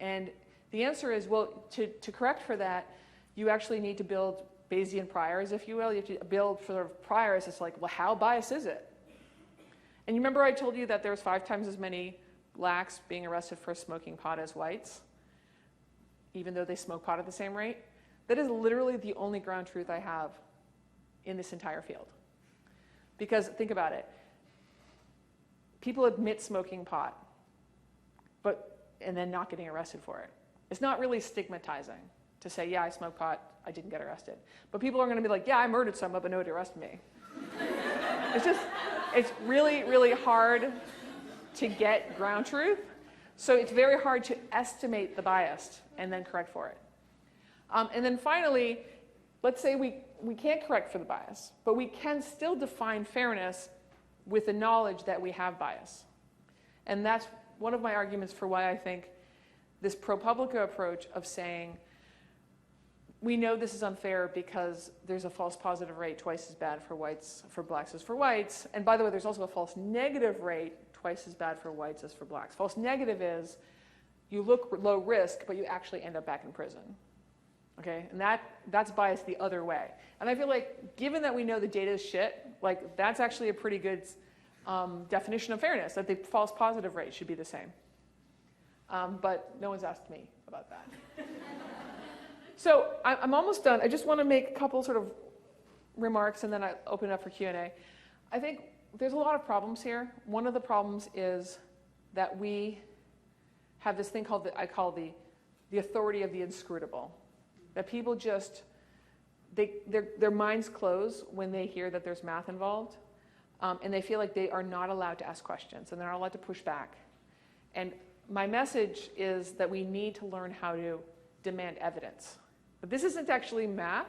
And the answer is, well, to correct for that, you actually need to build Bayesian priors, if you will. You have to build sort of priors. It's like, well, how biased is it? And you remember I told you that there's 5 times as many blacks being arrested for smoking pot as whites, even though they smoke pot at the same rate? That is literally the only ground truth I have in this entire field. Because think about it. People admit smoking pot, and then not getting arrested for it. It's not really stigmatizing to say, yeah, I smoke pot, I didn't get arrested. But people are going to be like, yeah, I murdered someone, but nobody arrested me. It's really, really hard to get ground truth. So it's very hard to estimate the bias and then correct for it. And then finally, let's say we can't correct for the bias, but we can still define fairness with the knowledge that we have bias. And that's one of my arguments for why I think this ProPublica approach of saying, we know this is unfair because there's a false positive rate twice as bad for blacks as for whites. And by the way, there's also a false negative rate twice as bad for whites as for blacks. False negative is you look low risk, but you actually end up back in prison. Okay, and that's biased the other way. And I feel like, given that we know the data is shit, like that's actually a pretty good definition of fairness, that the false positive rate should be the same. But no one's asked me about that. So I'm almost done. I just want to make a couple sort of remarks, and then I open it up for Q&A. I think there's a lot of problems here. One of the problems is that we have this thing called, I call the authority of the inscrutable. That people just, their minds close when they hear that there's math involved, and they feel like they are not allowed to ask questions, and they're not allowed to push back. And my message is that we need to learn how to demand evidence. But this isn't actually math,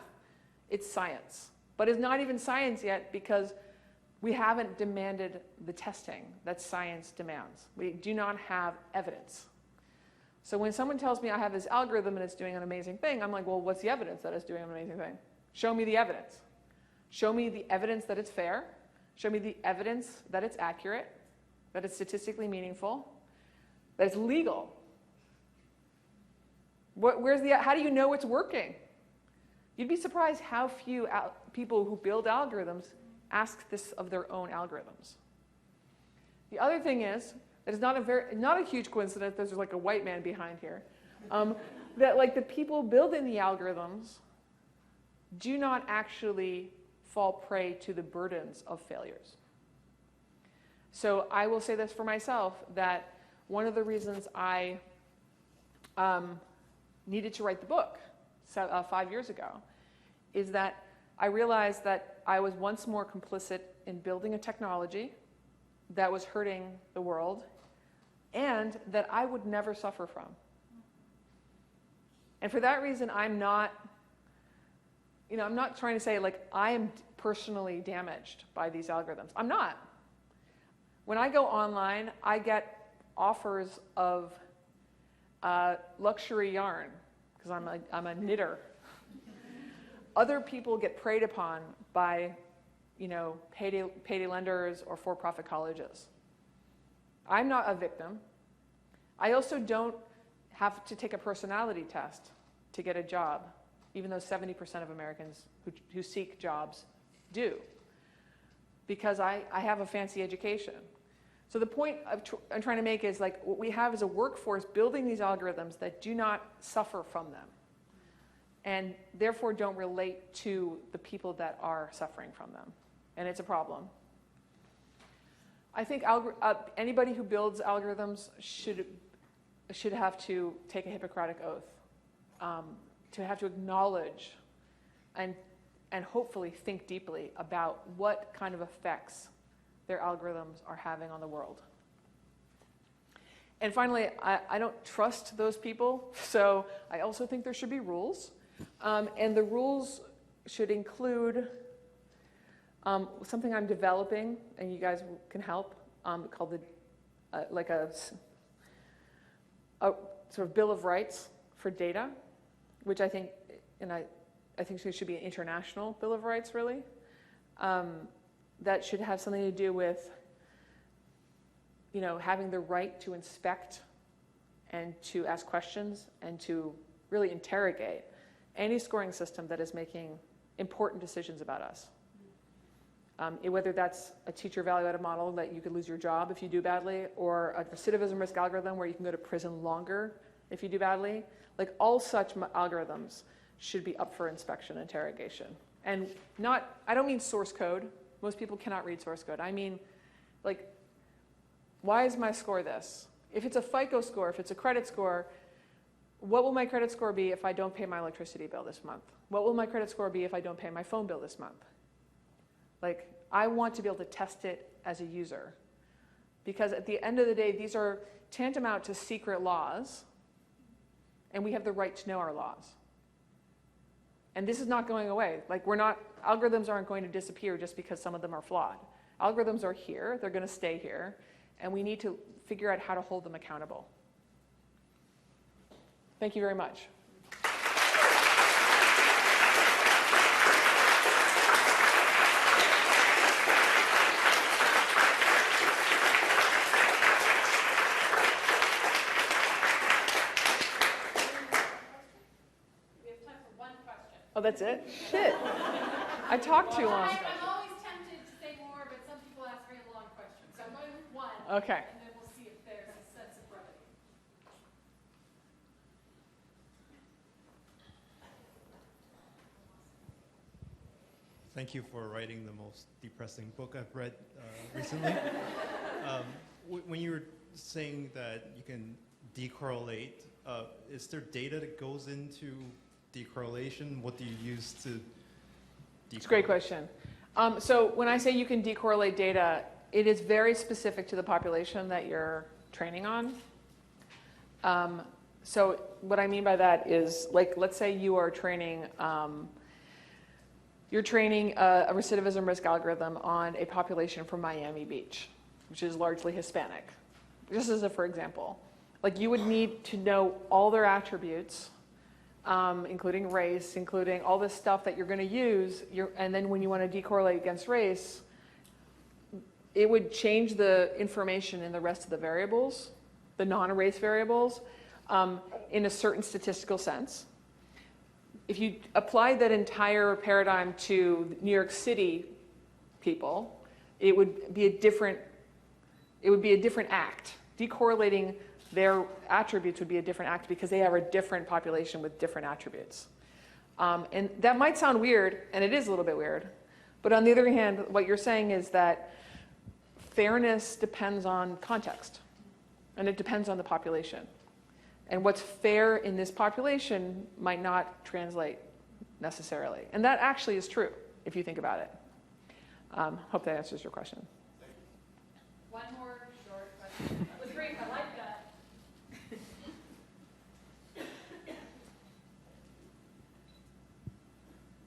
it's science. But it's not even science yet because we haven't demanded the testing that science demands. We do not have evidence. So when someone tells me I have this algorithm and it's doing an amazing thing, I'm like, well, what's the evidence that it's doing an amazing thing? Show me the evidence. Show me the evidence that it's fair. Show me the evidence that it's accurate, that it's statistically meaningful, that it's legal. How do you know it's working? You'd be surprised how few people who build algorithms ask this of their own algorithms. The other thing is, that it's not a huge coincidence there's like a white man behind here, that like the people building the algorithms do not actually fall prey to the burdens of failures. So I will say this for myself, that one of the reasons I needed to write the book 5 years ago is that I realized that I was once more complicit in building a technology that was hurting the world and that I would never suffer from. And for that reason, I'm not trying to say like I am personally damaged by these algorithms. I'm not. When I go online, I get offers of luxury yarn because I'm a knitter. Other people get preyed upon by, payday lenders or for-profit colleges. I'm not a victim. I also don't have to take a personality test to get a job, even though 70% of Americans who seek jobs do, because I have a fancy education. So the point I'm trying to make is like what we have is a workforce building these algorithms that do not suffer from them, and therefore don't relate to the people that are suffering from them. And it's a problem. I think anybody who builds algorithms should have to take a Hippocratic oath, to have to acknowledge and hopefully think deeply about what kind of effects their algorithms are having on the world. And finally, I don't trust those people, so I also think there should be rules. And the rules should include something I'm developing, and you guys can help, called a sort of Bill of Rights for data, which I think it should be an international Bill of Rights, really. That should have something to do with, having the right to inspect and to ask questions and to really interrogate any scoring system that is making important decisions about us. Whether that's a teacher value-added model that you could lose your job if you do badly, or a recidivism risk algorithm where you can go to prison longer if you do badly, like all such algorithms should be up for inspection and interrogation. And I don't mean source code. Most people cannot read source code. I mean, like, why is my score this? If it's a FICO score, if it's a credit score, what will my credit score be if I don't pay my electricity bill this month? What will my credit score be if I don't pay my phone bill this month? Like, I want to be able to test it as a user. Because at the end of the day, these are tantamount to secret laws, and we have the right to know our laws. And this is not going away. Like, algorithms aren't going to disappear just because some of them are flawed. Algorithms are here, they're going to stay here, and we need to figure out how to hold them accountable. Thank you very much. Oh, that's it? Shit. I talked too long. I'm always tempted to say more, but some people ask very long questions. Okay. And then we'll see if there's a sense of brevity. Thank you for writing the most depressing book I've read recently. When you were saying that you can decorrelate, is there data that goes into decorrelation? What do you use to decorrelate? It's a great question. So when I say you can decorrelate data, it is very specific to the population that you're training on. So what I mean by that is, like, let's say you are training, you're training a recidivism risk algorithm on a population from Miami Beach, which is largely Hispanic. Just as a for example, like you would need to know all their attributes, including race, including all this stuff that you're going to use, and then when you want to decorrelate against race, it would change the information in the rest of the variables, the non-race variables, in a certain statistical sense. If you apply that entire paradigm to New York City people, it would be a different act. Decorrelating their attributes would be a different act because they have a different population with different attributes. And that might sound weird, and it is a little bit weird. But on the other hand, what you're saying is that fairness depends on context, and it depends on the population. And what's fair in this population might not translate necessarily. And that actually is true, if you think about it. Hope that answers your question. One more short question. That was great. I like that.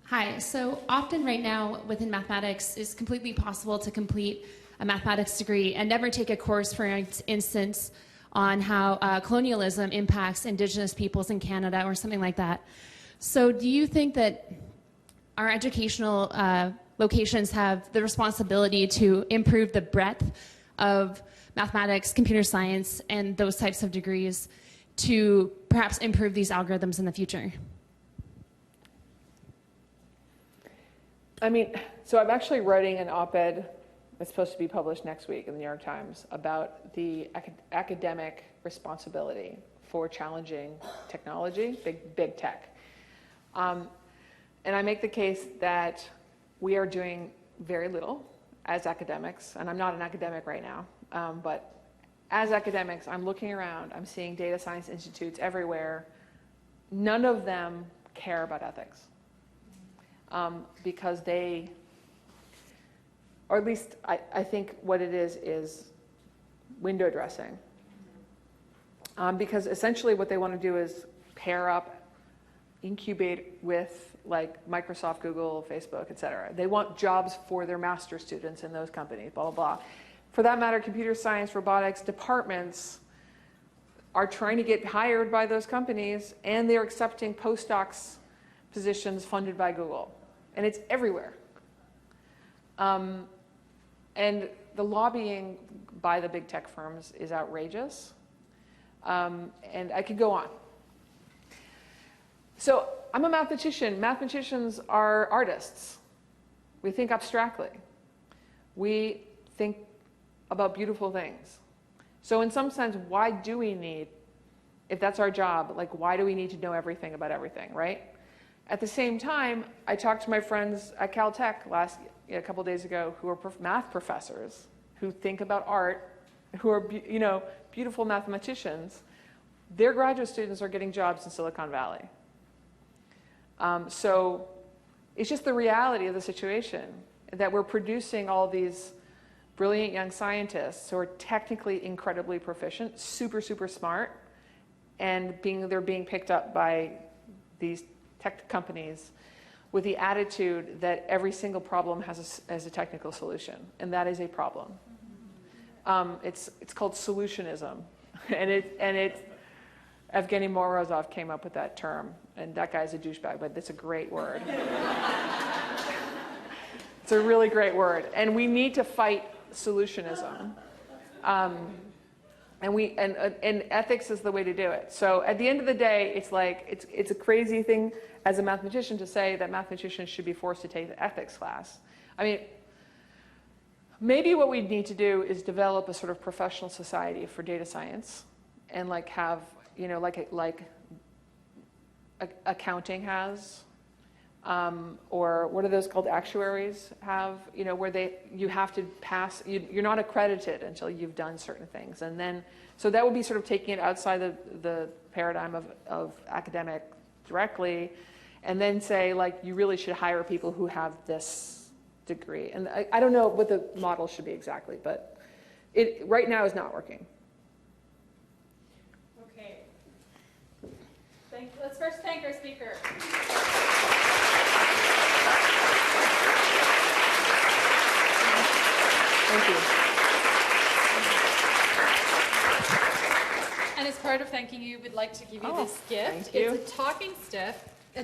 Hi. So often right now within mathematics, it's completely possible to complete a mathematics degree and never take a course, for instance, on how colonialism impacts Indigenous peoples in Canada or something like that. So do you think that our educational locations have the responsibility to improve the breadth of mathematics, computer science, and those types of degrees to perhaps improve these algorithms in the future? I mean, so I'm actually writing an op-ed that's supposed to be published next week in the New York Times about the academic responsibility for challenging technology, big tech. And I make the case that we are doing very little as academics, and I'm not an academic right now, but as academics, I'm looking around, I'm seeing data science institutes everywhere. None of them care about ethics because they, or at least I think what it is window dressing. Because essentially what they want to do is pair up, incubate with like Microsoft, Google, Facebook, et cetera. They want jobs for their master students in those companies, blah, blah, blah. For that matter, computer science, robotics departments are trying to get hired by those companies, and they're accepting postdocs positions funded by Google. And it's everywhere. And the lobbying by the big tech firms is outrageous. And I could go on. So I'm a mathematician. Mathematicians are artists. We think abstractly. We think about beautiful things. So in some sense, why do we need, if that's our job, like why do we need to know everything about everything, right? At the same time, I talked to my friends at Caltech a couple days ago who are math professors who think about art, who are beautiful mathematicians. Their graduate students are getting jobs in Silicon Valley. So it's just the reality of the situation that we're producing all these brilliant young scientists who are technically incredibly proficient, super, super smart, and they're being picked up by these tech companies with the attitude that every single problem has a technical solution, and that is a problem. It's called solutionism, and Evgeny Morozov came up with that term, and that guy's a douchebag, but it's a great word. It's a really great word, and we need to fight solutionism. And ethics is the way to do it. So at the end of the day, it's a crazy thing as a mathematician to say that mathematicians should be forced to take the ethics class. I mean, maybe what we need to do is develop a sort of professional society for data science, and like have, you know, like accounting has, or what are those called, actuaries have, you know, where you have to pass, you're not accredited until you've done certain things. And then, so that would be sort of taking it outside the paradigm of academic directly, and then say, like, you really should hire people who have this degree. And I don't know what the model should be exactly, but it right now is not working. Okay. Let's first thank our speaker. Thank you. And as part of thanking you, we'd like to give you this gift. Thank you. It's a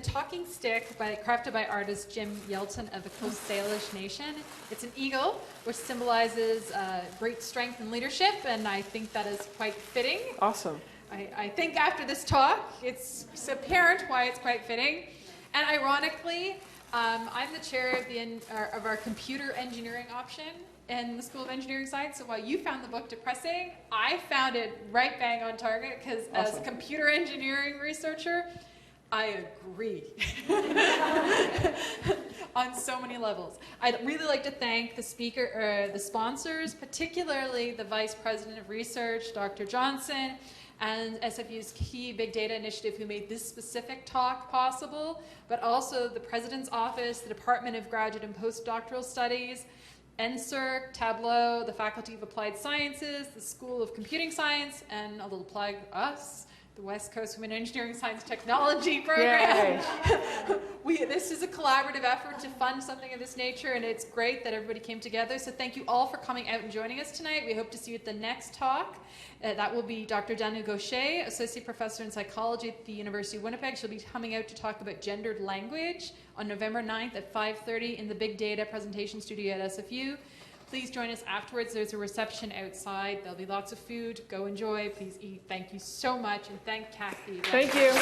talking stick crafted by artist Jim Yelton of the Coast Salish Nation. It's an eagle, which symbolizes great strength and leadership, and I think that is quite fitting. Awesome. I think after this talk, it's apparent why it's quite fitting. And ironically, I'm the chair of our computer engineering option in the School of Engineering Science. So while you found the book depressing, I found it right bang on target, because as a computer engineering researcher, I agree on so many levels. I'd really like to thank the sponsors, particularly the Vice President of Research, Dr. Johnson, and SFU's key big data initiative, who made this specific talk possible, but also the President's Office, the Department of Graduate and Postdoctoral Studies, NSERC, Tableau, the Faculty of Applied Sciences, the School of Computing Science, and a little plug, us, the West Coast Women Engineering Science Technology Program. This is a collaborative effort to fund something of this nature, and it's great that everybody came together. So thank you all for coming out and joining us tonight. We hope to see you at the next talk. That will be Dr. Danu Gaucher, Associate Professor in Psychology at the University of Winnipeg. She'll be coming out to talk about gendered language on November 9th at 5:30 in the Big Data Presentation Studio at SFU. Please join us afterwards. There's a reception outside. There'll be lots of food. Go enjoy. Please eat. Thank you so much. And thank Cathy. Thank you.